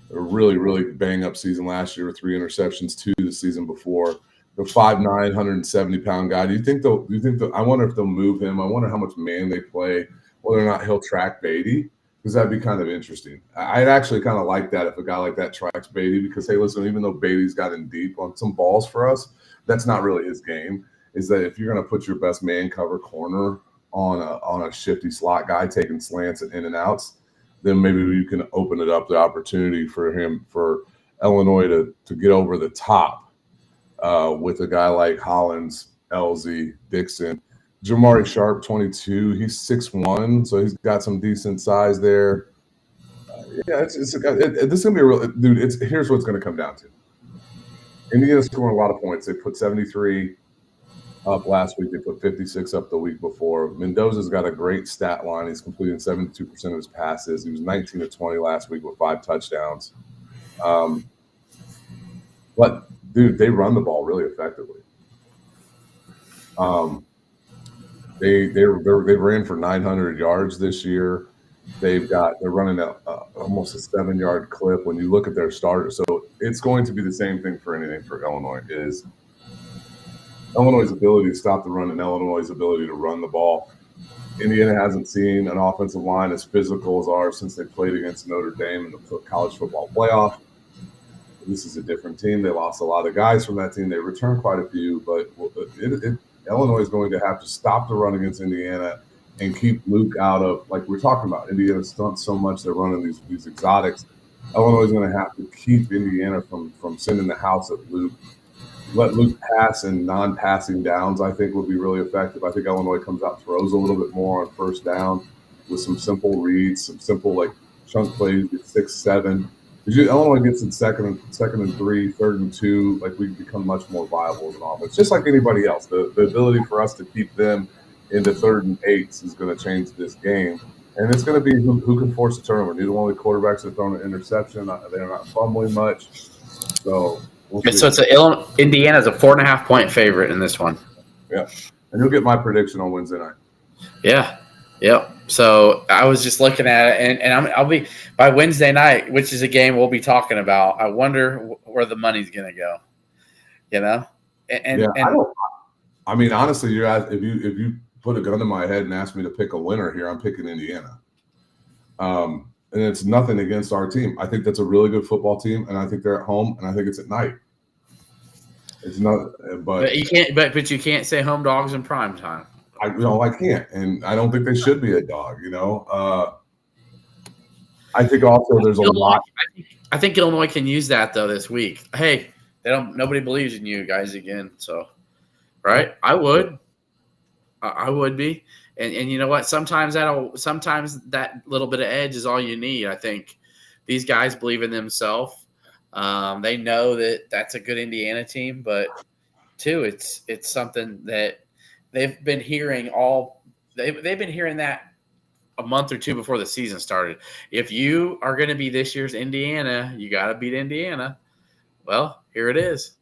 [SPEAKER 2] really, really bang-up season last year with 3 interceptions, 2 the season before. the 5'9", 170-pound guy. Do you think they'll? I wonder if they'll move him. I wonder how much man they play. Whether or not he'll track Beatty, because that'd be kind of interesting. I'd actually kind of like that if a guy like that tracks Beatty, because hey, listen, even though Beatty's got in deep on some balls for us, that's not really his game. Is that if you're going to put your best man cover corner on a shifty slot guy taking slants and in and outs, then maybe you can open it up the opportunity for Illinois to get over the top with a guy like Hollins, Elzy, Dixon. Jamari Sharp, 22. He's 6'1", so he's got some decent size there. This is going to be a real dude. Here's what it's going to come down to. Indiana's scoring a lot of points. They put 73 up last week. They put 56 up the week before. Mendoza's got a great stat line. He's completing 72% of his passes. He was 19 of 20 last week with 5 touchdowns. But dude, they run the ball really effectively. They ran for 900 yards this year. They're running almost a 7-yard clip when you look at their starters. So it's going to be the same thing for anything for Illinois. Is Illinois' ability to stop the run and Illinois' ability to run the ball. Indiana hasn't seen an offensive line as physical as ours since they played against Notre Dame in the college football playoff. This is a different team. They lost a lot of guys from that team. They returned quite a few, but Illinois is going to have to stop the run against Indiana and keep Luke out of, like we're talking about. Indiana stunts so much they're running these exotics. Illinois is going to have to keep Indiana from sending the house at Luke. Let Luke pass in non-passing downs, I think, would be really effective. I think Illinois comes out, throws a little bit more on first down with some simple reads, some simple like chunk plays, 6-7. Illinois gets in second and 3, 3rd and 2, like we become much more viable as an offense, just like anybody else. The ability for us to keep them into 3rd and 8s is going to change this game, and it's going to be who can force a turnover. Neither one of the quarterbacks have thrown an interception. They're not fumbling much, so.
[SPEAKER 1] So Indiana's a 4.5-point favorite in this one.
[SPEAKER 2] Yeah, and you'll get my prediction on Wednesday night.
[SPEAKER 1] Yeah. Yep. So I was just looking at it, and I'll be by Wednesday night, which is a game we'll be talking about. I wonder where the money's going to go. You know,
[SPEAKER 2] I mean, honestly, if you put a gun to my head and ask me to pick a winner here, I'm picking Indiana. And it's nothing against our team. I think that's a really good football team, and I think they're at home, and I think it's at night. It's not, but
[SPEAKER 1] you can't. But you can't say home dogs in prime time.
[SPEAKER 2] I can't, and I don't think they should be a dog. I think also there's a lot.
[SPEAKER 1] I think Illinois can use that though this week. Hey, nobody believes in you guys again. So, right? I would be, and you know what? Sometimes that little bit of edge is all you need. I think these guys believe in themselves. They know that that's a good Indiana team, but too, it's something that they've been hearing they've been hearing that a month or two before the season started. If you are going to be this year's Indiana, you got to beat Indiana. Well, here it is.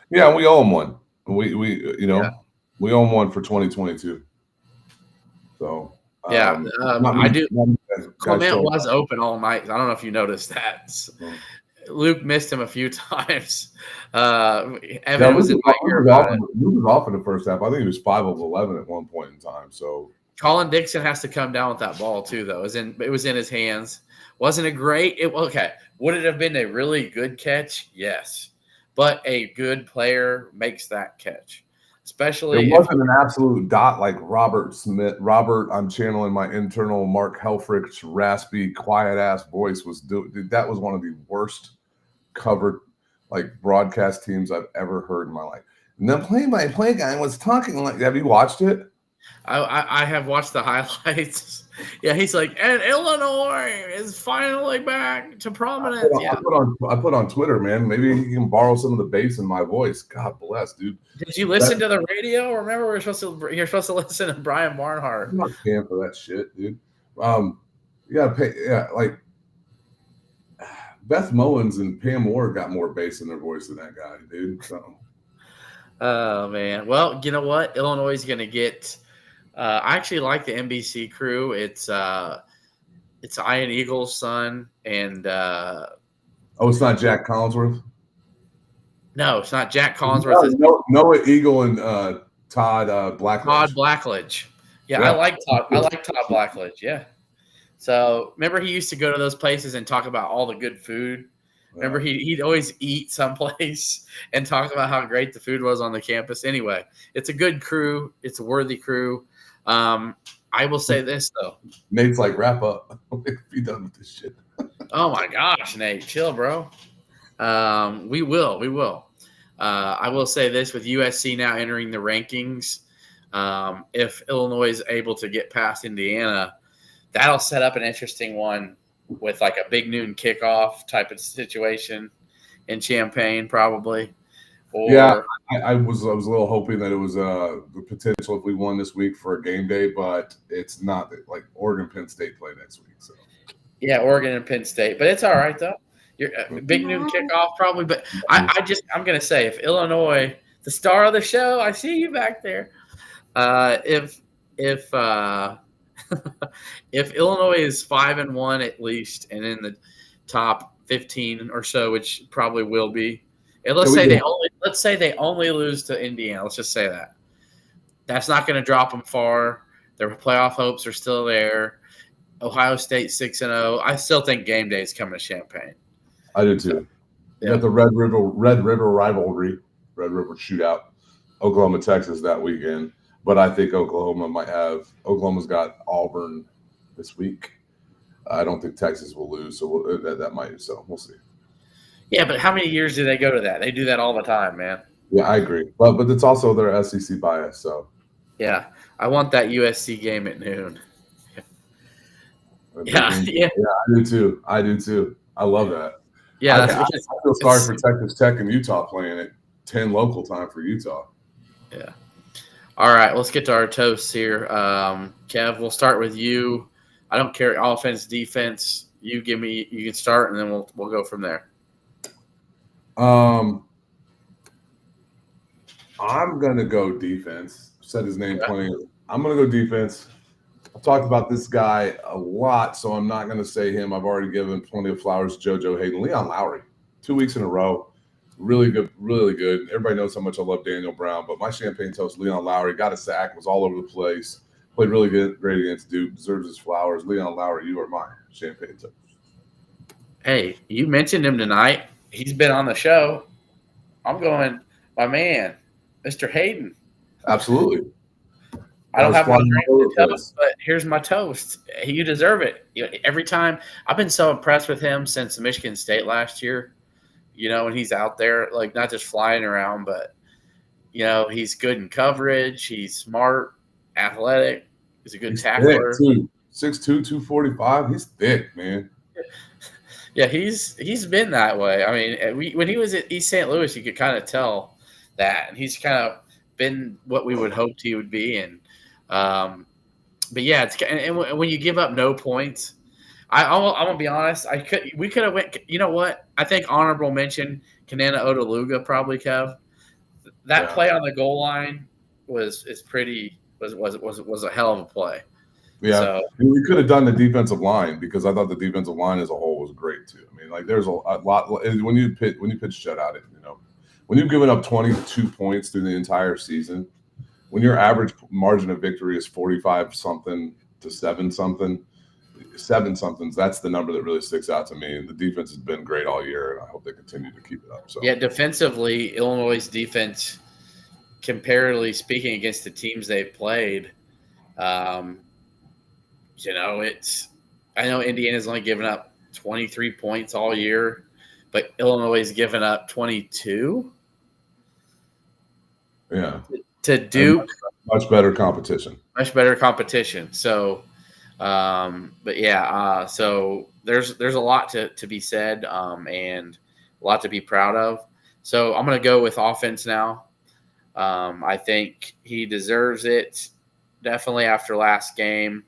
[SPEAKER 2] Yeah, we owe them one. We owe them one for 2022. So
[SPEAKER 1] I do. Clement was open all night. I don't know if you noticed that. Luke missed him a few times. Evan was in my ear about it.
[SPEAKER 2] Luke was off in the first half. I think he was 5 of 11 at one point in time. So
[SPEAKER 1] Colin Dixon has to come down with that ball too, though. It was in his hands. Wasn't it great? Okay. Would it have been a really good catch? Yes. But a good player makes that catch. Especially
[SPEAKER 2] it wasn't an absolute dot like Robert Smith. I'm channeling my internal Mark Helfrich's raspy, quiet-ass voice was doing. That was one of the worst covered broadcast teams I've ever heard in my life. And the play-by-play guy was talking like. Have you watched it?
[SPEAKER 1] I have watched the highlights. Yeah, he's like, and Illinois is finally back to prominence.
[SPEAKER 2] I put on Twitter, man. Maybe he can borrow some of the bass in my voice. God bless, dude.
[SPEAKER 1] Did you listen to the radio? Remember, you're supposed to listen to Brian Barnhart.
[SPEAKER 2] I'm not paying for that shit, dude. You gotta pay. Yeah, like Beth Mullins and Pam Ward got more bass in their voice than that guy, dude. So.
[SPEAKER 1] Oh man. Well, you know what? Illinois is gonna get. I actually like the NBC crew. It's Ian Eagle's son, and
[SPEAKER 2] it's not Jack Collinsworth.
[SPEAKER 1] No, it's not Jack Collinsworth.
[SPEAKER 2] Noah Eagle and Todd Blackledge.
[SPEAKER 1] Todd Blackledge. Yeah, I like Todd. I like Todd Blackledge. Yeah. So remember, he used to go to those places and talk about all the good food. Remember, he'd always eat someplace and talk about how great the food was on the campus. Anyway, it's a good crew. It's a worthy crew. I will say this, though.
[SPEAKER 2] Nate's like, wrap up. Be done with this shit.
[SPEAKER 1] Oh, my gosh, Nate. Chill, bro. We will. We will. I will say this, with USC now entering the rankings, if Illinois is able to get past Indiana, that'll set up an interesting one with like a big noon kickoff type of situation in Champaign, probably.
[SPEAKER 2] Or, yeah, I was a little hoping that it was the potential if we won this week for a game day, but it's not. Like Oregon, Penn State play next week. So
[SPEAKER 1] yeah, Oregon and Penn State, but it's all right though. You're big noon kickoff probably, but I'm gonna say, if Illinois, the star of the show, I see you back there. If if Illinois is 5-1 at least, and in the top 15 or so, which probably will be, and let's say they only lose to Indiana. Let's just say that. That's not going to drop them far. Their playoff hopes are still there. Ohio State 6-0. I still think game day is coming to Champaign.
[SPEAKER 2] I do too. You got the Red River rivalry, Red River shootout, Oklahoma, Texas that weekend. But I think Oklahoma's got Auburn this week. I don't think Texas will lose, so that might. So we'll see.
[SPEAKER 1] Yeah, but how many years do they go to that? They do that all the time, man.
[SPEAKER 2] Yeah, I agree. But it's also their SEC bias. So
[SPEAKER 1] yeah, I want that USC game at noon.
[SPEAKER 2] Yeah, I do too. I love that.
[SPEAKER 1] Yeah,
[SPEAKER 2] I feel sorry for Texas Tech and Utah playing at 10 local time for Utah.
[SPEAKER 1] Yeah. All right, let's get to our toasts here. Kev, we'll start with you. I don't care offense, defense. You can start, and then we'll go from there.
[SPEAKER 2] I'm gonna go defense. Said his name plenty. I'm gonna go defense. I've talked about this guy a lot, so I'm not gonna say him. I've already given plenty of flowers to JoJo Hayden. Leon Lowry, 2 weeks in a row. Really good, really good. Everybody knows how much I love Daniel Brown, but my Champagne toast, Leon Lowry, got a sack, was all over the place, played really good, great against Duke, deserves his flowers. Leon Lowry, you are my Champagne toast.
[SPEAKER 1] Hey, you mentioned him tonight. He's been on the show. I'm going, my man, Mr. Hayden.
[SPEAKER 2] Absolutely.
[SPEAKER 1] I don't have my drink to toast, but here's my toast. You deserve it. Every time, I've been so impressed with him since Michigan State last year. When he's out there, like, not just flying around, but, he's good in coverage. He's smart, athletic. He's a good tackler.
[SPEAKER 2] 6'2", 245. He's thick, man.
[SPEAKER 1] Yeah, he's been that way. I mean, when he was at East St. Louis, you could kind of tell that. And he's kind of been what we would hoped he would be. And, but, yeah, and when you give up no points – I'm gonna be honest. We could have went. You know what? I think honorable mention Kanana Odeluga probably, Kev. That play on the goal line was a hell of a play.
[SPEAKER 2] Yeah, so, we could have done the defensive line, because I thought the defensive line as a whole was great too. I mean, like, there's a lot when you pitch shutout it. When you've given up 22 points through the entire season, when your average margin of victory is 45 something to 7 something. 7 somethings, that's the number that really sticks out to me. And the defense has been great all year, and I hope they continue to keep it up. So,
[SPEAKER 1] yeah, defensively, Illinois' defense, comparatively speaking, against the teams they've played, I know Indiana's only given up 23 points all year, but Illinois has given up 22.
[SPEAKER 2] Yeah,
[SPEAKER 1] to Duke,
[SPEAKER 2] much better competition.
[SPEAKER 1] So. But yeah, so there's a lot to be said, and a lot to be proud of. So I'm going to go with offense now. I think he deserves it. Definitely after last game,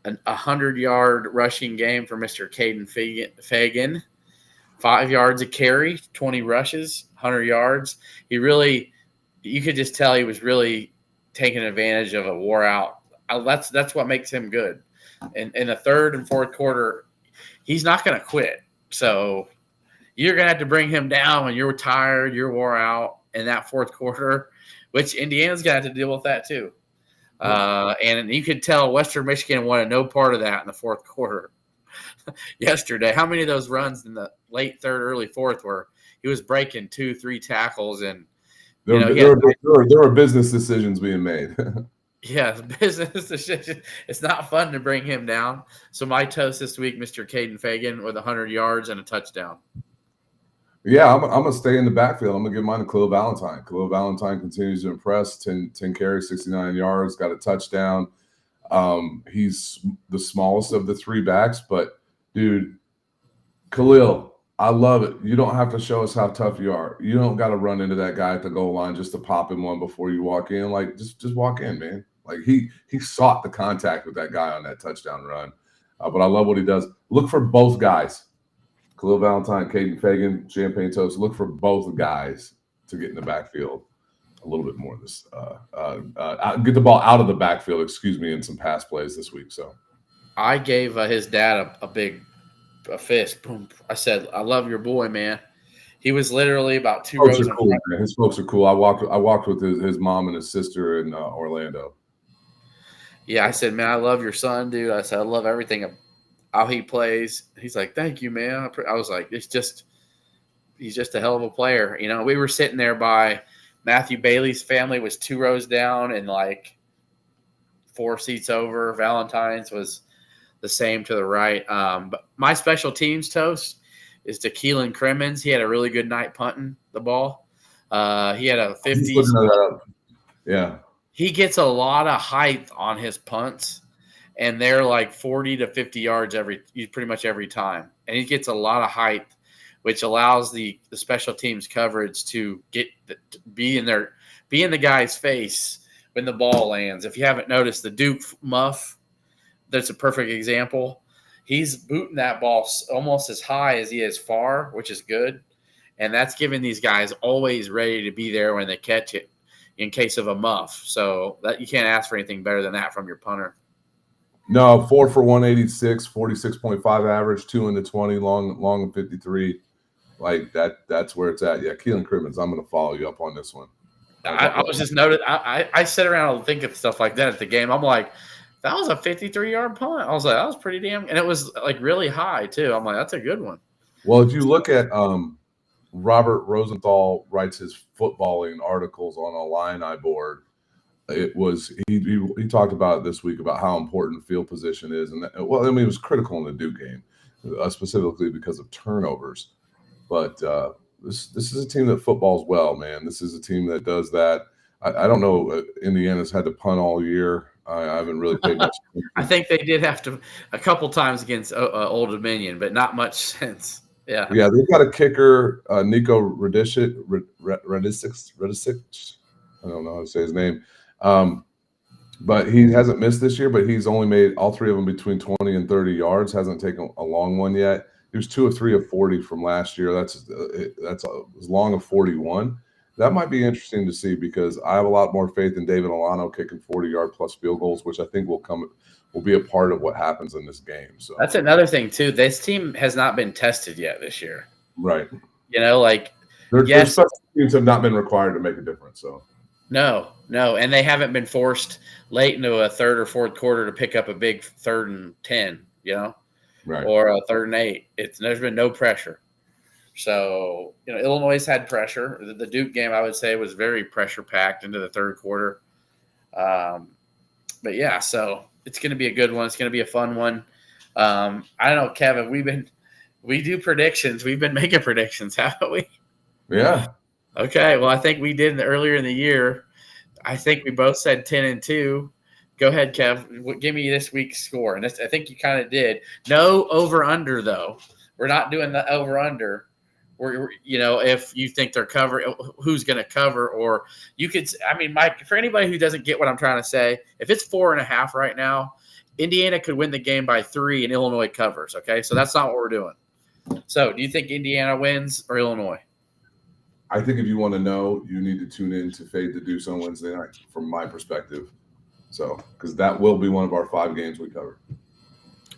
[SPEAKER 1] a 100-yard rushing game for Mr. Caden Fagan, 5 yards a carry, 20 rushes, 100 yards. You could just tell he was really taking advantage of a wore out. That's what makes him good. And in the third and fourth quarter, he's not going to quit. So you're going to have to bring him down when you're tired, you're wore out in that fourth quarter, which Indiana's going to have to deal with that too. And you could tell Western Michigan wanted no part of that in the fourth quarter yesterday. How many of those runs in the late third, early fourth were he was breaking 2-3 tackles and
[SPEAKER 2] there were business decisions being made.
[SPEAKER 1] Yeah, the business decision. It's not fun to bring him down. So my toast this week, Mr. Caden Fagan with 100 yards and a touchdown.
[SPEAKER 2] Yeah, I'm going to stay in the backfield. I'm going to give mine to Khalil Valentine. Khalil Valentine continues to impress. 10 carries, 69 yards, got a touchdown. He's the smallest of the three backs, but, dude, Khalil, I love it. You don't have to show us how tough you are. You don't got to run into that guy at the goal line just to pop him one before you walk in. Like, just walk in, man. Like, he sought the contact with that guy on that touchdown run. But I love what he does. Look for both guys. Khalil Valentine, Caden Fagan, Champaign Toast. Look for both guys to get in the backfield a little bit more. Get the ball out of the backfield, in some pass plays this week. So
[SPEAKER 1] I gave his dad a big fist. Boom. I said, I love your boy, man. He was literally about two rows in front.
[SPEAKER 2] Man. His folks are cool. I walked with his mom and his sister in Orlando. Yeah,
[SPEAKER 1] I said, man, I love your son, dude. I said, I love everything how he plays. He's like, thank you, man. I was like, he's just a hell of a player. You know, we were sitting there by Matthew Bailey's family was 2 rows down and like 4 seats over. Valentine's was the same to the right. But my special teams toast is to Keelan Crimmins. He had a really good night punting the ball. He had a 50.
[SPEAKER 2] Yeah.
[SPEAKER 1] He gets a lot of height on his punts, and they're like 40 to 50 yards pretty much every time. And he gets a lot of height, which allows the special teams coverage to be in the guy's face when the ball lands. If you haven't noticed, the Duke muff, that's a perfect example. He's booting that ball almost as high as he is far, which is good. And that's giving these guys always ready to be there when they catch it in case of a muff. So that you can't ask for anything better than that from your punter.
[SPEAKER 2] No, 4 for 186, 46.5 average, 2 in the 20, long and 53. Like that's where it's at. Yeah, Keelan Crimmins, I'm going to follow you up on this one.
[SPEAKER 1] I was just noted. I sit around and think of stuff like that at the game. I'm like, that was a 53-yard punt. I was like, that was pretty damn – and it was, like, really high, too. I'm like, that's a good one.
[SPEAKER 2] Well, if you look at Robert Rosenthal writes his footballing articles on a Illini board, it was he talked about it this week about how important field position is. And, it was critical in the Duke game, specifically because of turnovers. But this is a team that footballs well, man. This is a team that does that. I don't know. Indiana's had to punt all year. I haven't really paid much attention.
[SPEAKER 1] I think they did have to a couple times against Old Dominion, but not much since. Yeah.
[SPEAKER 2] Yeah, they've got a kicker, Nico Radicic. I don't know how to say his name. But he hasn't missed this year, but he's only made all 3 of them between 20 and 30 yards. Hasn't taken a long one yet. He was 2 of 3 of 40 from last year. That's as long of 41. That might be interesting to see because I have a lot more faith in David Alano kicking 40-yard plus field goals, which I think will be a part of what happens in this game. So
[SPEAKER 1] that's another thing too. This team has not been tested yet this year.
[SPEAKER 2] Right.
[SPEAKER 1] You know, like
[SPEAKER 2] their special teams have not been required to make a difference. So
[SPEAKER 1] no, and they haven't been forced late into a third or fourth quarter to pick up a big 3rd and 10. You know,
[SPEAKER 2] right,
[SPEAKER 1] or a 3rd and 8. There's been no pressure. So, you know, Illinois has had pressure. The Duke game, I would say, was very pressure-packed into the third quarter. But, yeah, so it's going to be a good one. It's going to be a fun one. I don't know, Kevin, we do predictions. We've been making predictions, haven't we?
[SPEAKER 2] Yeah.
[SPEAKER 1] Okay, well, I think we did earlier in the year. I think we both said 10-2. Go ahead, Kev. Give me this week's score. And I think you kind of did. No over-under, though. We're not doing the over-under. You know, if you think they're covering, who's going to cover, or you could, I mean, Mike, for anybody who doesn't get what I'm trying to say, if it's 4.5 right now, Indiana could win the game by 3 and Illinois covers. Okay. So that's not what we're doing. So do you think Indiana wins or Illinois?
[SPEAKER 2] I think if you want to know, you need to tune in to Fade the Deuce on Wednesday night from my perspective. So, because that will be one of our 5 games we cover.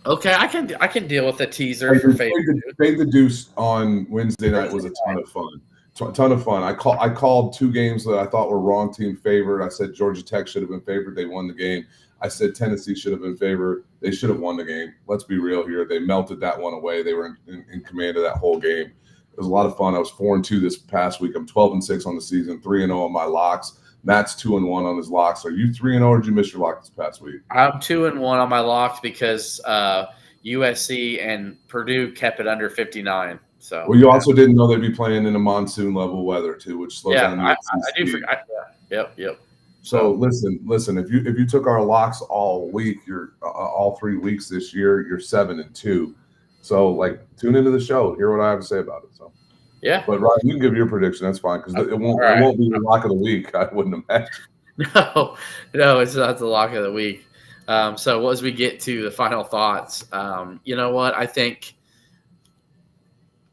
[SPEAKER 1] Okay, I can deal with a teaser
[SPEAKER 2] Like,
[SPEAKER 1] for favorite.
[SPEAKER 2] Fade the Deuce on Wednesday night was a ton of fun. Ton of fun. I called two games that I thought were wrong team favored. I said Georgia Tech should have been favored. They won the game. I said Tennessee should have been favored. They should have won the game. Let's be real here. They melted that one away. They were in command of that whole game. It was a lot of fun. I was 4-2 this past week. I'm 12-6 on the season, 3-0 on my locks. Matt's 2-1 on his locks. Are you 3-0 or did you miss your lock this past week?
[SPEAKER 1] I'm 2-1 on my locks because USC and Purdue kept it under 59. So
[SPEAKER 2] well, you also didn't know they'd be playing in a monsoon level weather too, which slows down the
[SPEAKER 1] I do forget. Yep.
[SPEAKER 2] So listen. If you took our locks all week, you're all 3 weeks this year, you're 7-2. So like, tune into the show, hear what I have to say about it. So
[SPEAKER 1] yeah.
[SPEAKER 2] But Ryan, you can give your prediction. That's fine because it won't be the lock of the week. I wouldn't imagine.
[SPEAKER 1] No, it's not the lock of the week. So as we get to the final thoughts, you know what? I think,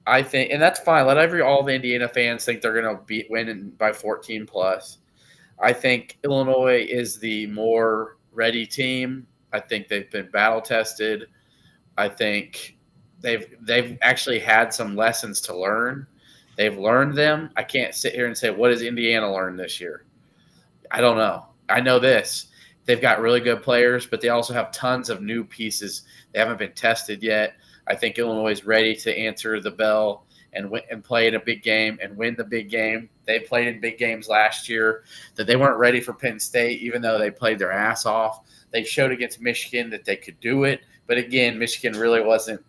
[SPEAKER 1] and that's fine. Let all the Indiana fans think they're going to win by 14 plus. I think Illinois is the more ready team. I think they've been battle tested. I think they've actually had some lessons to learn. They've learned them. I can't sit here and say, what has Indiana learned this year? I don't know. I know this. They've got really good players, but they also have tons of new pieces. They haven't been tested yet. I think Illinois is ready to answer the bell and play in a big game and win the big game. They played in big games last year that they weren't ready for Penn State, even though they played their ass off. They showed against Michigan that they could do it. But again, Michigan really wasn't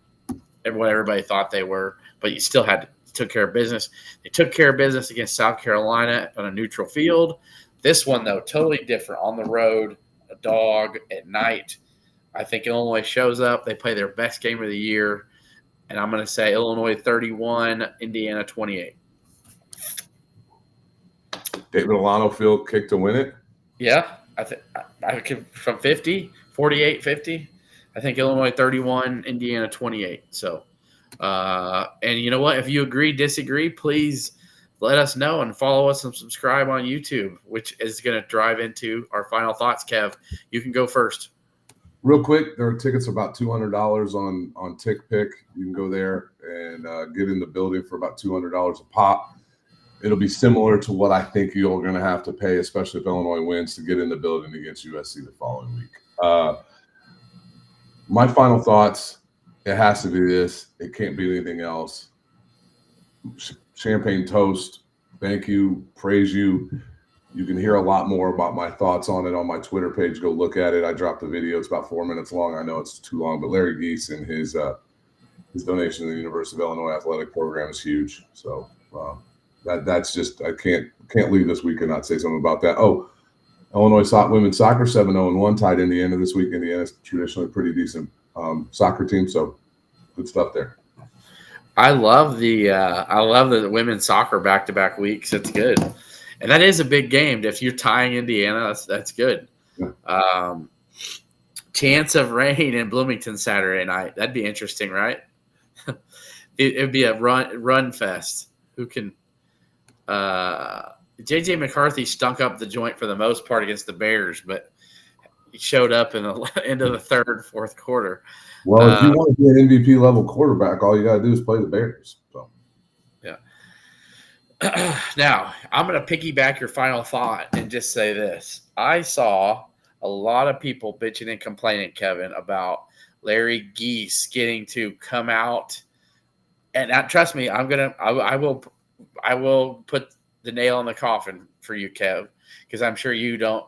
[SPEAKER 1] what everybody thought they were, but you still took care of business. They took care of business against South Carolina on a neutral field. This one, though, totally different. On the road, a dog at night. I think Illinois shows up. They play their best game of the year. And I'm going to say Illinois 31, Indiana 28.
[SPEAKER 2] David Alano field kick to win it?
[SPEAKER 1] Yeah. I could from 50, 48, 50. I think Illinois 31, Indiana 28. So, and you know what? If you agree, disagree, please let us know and follow us and subscribe on YouTube, which is going to drive into our final thoughts. Kev, you can go first.
[SPEAKER 2] Real quick, there are tickets about $200 on TickPick. You can go there and get in the building for about $200 a pop. It'll be similar to what I think you're going to have to pay, especially if Illinois wins, to get in the building against USC the following week. My final thoughts, it has to be this. It can't be anything else. Champaign toast. Thank you. Praise you. You can hear a lot more about my thoughts on it on my Twitter page. Go look at it. I dropped the video. It's about 4 minutes long. I know it's too long, but Larry Geese and his donation to the University of Illinois athletic program is huge. So that's just, I can't leave this week and not say something about that. Oh, Illinois women's soccer 7-0-1 tied Indiana this week. Indiana's traditionally a pretty decent soccer team, so good stuff there.
[SPEAKER 1] I love the women's soccer back-to-back weeks. It's good. And that is a big game. If you're tying Indiana, that's good. Yeah. Chance of rain in Bloomington Saturday night. That'd be interesting, right? It'd be a run fest. Who can JJ McCarthy stunk up the joint for the most part against the Bears, but he showed up in the end of the third, fourth quarter.
[SPEAKER 2] Well, if you want to be an MVP level quarterback, all you got to do is play the Bears. So.
[SPEAKER 1] Yeah. Now, I'm going to piggyback your final thought and just say this. I saw a lot of people bitching and complaining, Kevin, about Larry Geese getting to come out. And trust me, I will put the nail in the coffin for you, Kev, because I'm sure you don't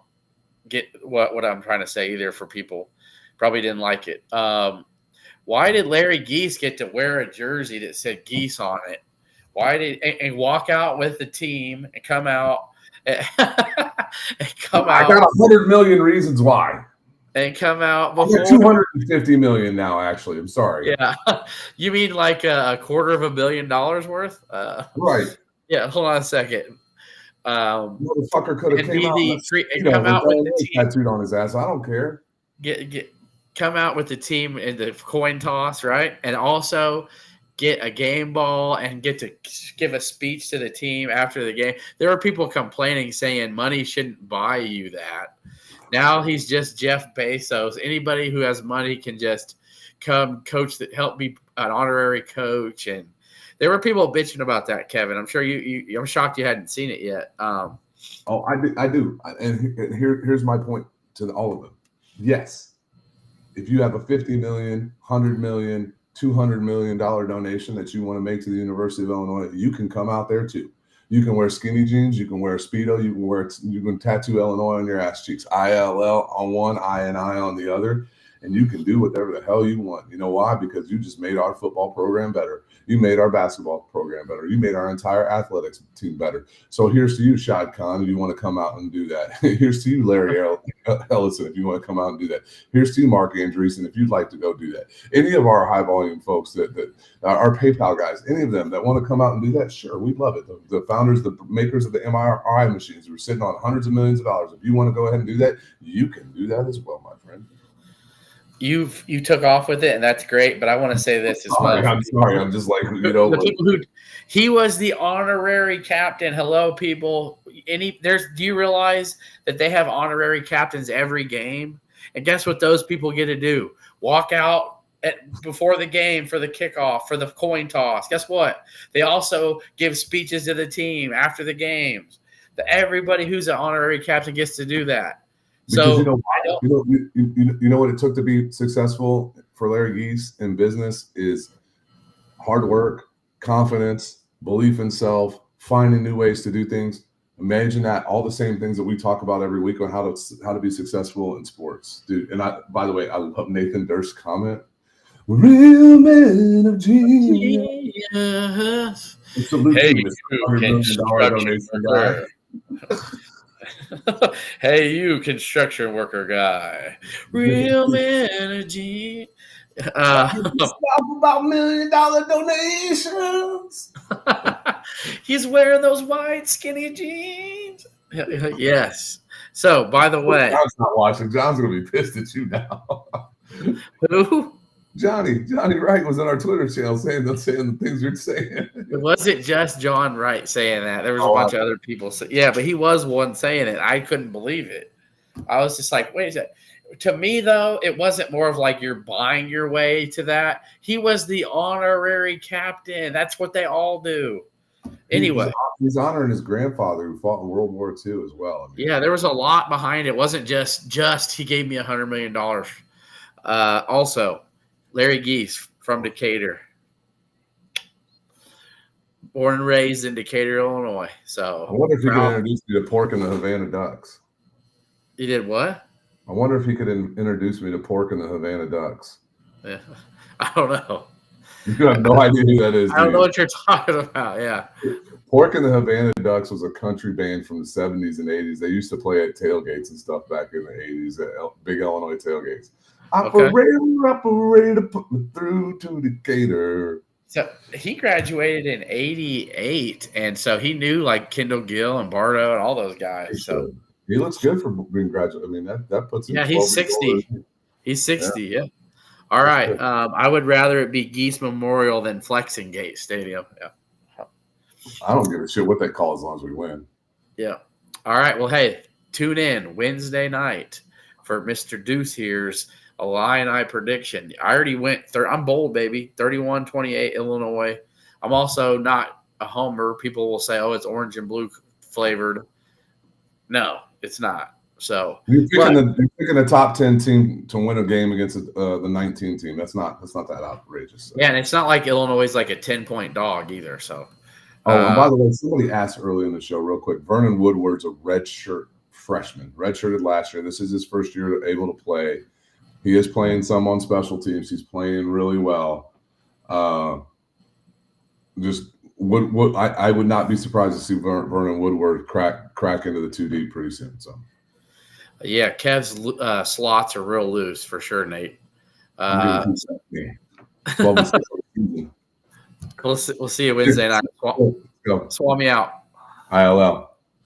[SPEAKER 1] get what I'm trying to say either. For people probably didn't like it. Why did Larry Geese get to wear a jersey that said Geese on it? Why did and walk out with the team and come out? I
[SPEAKER 2] got 100 million reasons why.
[SPEAKER 1] And come out
[SPEAKER 2] before 250 million now. Actually, I'm sorry.
[SPEAKER 1] Yeah, you mean like $250 million worth?
[SPEAKER 2] Right.
[SPEAKER 1] Yeah. Hold on a second.
[SPEAKER 2] Motherfucker could have come out with the team tattooed on his ass. I don't care.
[SPEAKER 1] Come out with the team in the coin toss, right? And also get a game ball and get to give a speech to the team after the game. There are people complaining, saying money shouldn't buy you that. Now he's just Jeff Bezos. Anybody who has money can just come coach that help be an honorary coach. And there were people bitching about that, Kevin. I'm sure I'm shocked you hadn't seen it yet.
[SPEAKER 2] Oh, I do. And here's my point to all of them. Yes, if you have a $50 million, $100 million, $200 million donation that you want to make to the University of Illinois, you can come out there too. You can wear skinny jeans, you can wear a Speedo, you can tattoo Illinois on your ass cheeks, ILL on one, INI on the other, and you can do whatever the hell you want. You know why? Because you just made our football program better. You made our basketball program better. You made our entire athletics team better. So here's to you, Shad Khan, if you want to come out and do that. Here's to you, Larry Ellison, if you want to come out and do that. Here's to you, Mark Andreessen, if you'd like to go do that. Any of our high volume folks that our PayPal guys, any of them that want to come out and do that, sure, we'd love it. The founders, the makers of the MRI machines who are sitting on hundreds of millions of dollars. If you want to go ahead and do that, you can do that as well, my friend.
[SPEAKER 1] You took off with it, and that's great. But I want to say this as well.
[SPEAKER 2] I'm sorry. I'm just like,
[SPEAKER 1] the people who he was the honorary captain. Hello, people. Do you realize that they have honorary captains every game? And guess what those people get to do? Walk out before the game for the kickoff, for the coin toss. Guess what? They also give speeches to the team after the games. Everybody who's an honorary captain gets to do that.
[SPEAKER 2] Because you know what it took to be successful for Larry Geese in business is hard work, confidence, belief in self, finding new ways to do things. Imagine that, all the same things that we talk about every week on how to be successful in sports, dude. And by the way, I love Nathan Durst's comment. Real men of genius.
[SPEAKER 1] Hey, hey, you construction worker guy. Real energy.
[SPEAKER 2] Stop about $1 million donations.
[SPEAKER 1] He's wearing those white skinny jeans. Yes. So, by the way,
[SPEAKER 2] John's not watching. John's gonna be pissed at you now.
[SPEAKER 1] Who?
[SPEAKER 2] Johnny Wright was on our Twitter channel saying the things you're saying.
[SPEAKER 1] It wasn't just John Wright saying that. There was a bunch of other people. Yeah, but he was one saying it. I couldn't believe it. I was just like, wait a second. To me, though, it wasn't more of like you're buying your way to that. He was the honorary captain. That's what they all do. Anyway.
[SPEAKER 2] He's honoring his grandfather who fought in World War II as well. I mean,
[SPEAKER 1] yeah, there was a lot behind it. It wasn't just he gave me $100 million. Also, Larry Geese from Decatur. Born and raised in Decatur, Illinois. So
[SPEAKER 2] I wonder if he could introduce me to pork and the Havana Ducks.
[SPEAKER 1] You did what?
[SPEAKER 2] I wonder if he could introduce me to pork and the Havana Ducks.
[SPEAKER 1] Yeah, I don't know.
[SPEAKER 2] You have no idea who that is.
[SPEAKER 1] I don't know what you're talking about. Yeah.
[SPEAKER 2] Pork and the Havana Ducks was a country band from the 70s and 80s. They used to play at tailgates and stuff back in the 80s at big Illinois tailgates. Operator, put me through to Decatur.
[SPEAKER 1] So he graduated in 88, and so he knew like Kendall Gill and Bardo and all those guys. So
[SPEAKER 2] he looks good for being graduate. I mean, that puts him.
[SPEAKER 1] Yeah, he's 60. He's 60. Yeah. All right. I would rather it be Geese Memorial than Flexing Gate Stadium. Yeah.
[SPEAKER 2] I don't give a shit what they call as long as we win.
[SPEAKER 1] Yeah. All right. Well, hey, tune in Wednesday night for Mr. Deuce here's Illini prediction. I already went. I'm bold, baby. 31-28 Illinois. I'm also not a homer. People will say, "Oh, it's orange and blue flavored." No, it's not. So
[SPEAKER 2] you're picking the top 10 team to win a game against the 19 team. That's not that outrageous. So.
[SPEAKER 1] Yeah, and it's not like Illinois is like a 10-point dog either. So.
[SPEAKER 2] And by the way, somebody asked early in the show, real quick. Vernon Woodward's a redshirt freshman, redshirted last year. This is his first year able to play. He is playing some on special teams. He's playing really well. I would not be surprised to see Vernon Woodward crack into the 2 deep pretty soon. So,
[SPEAKER 1] yeah, Kev's slots are real loose for sure, Nate. We'll see you Wednesday night. Swap me out.
[SPEAKER 2] ILL.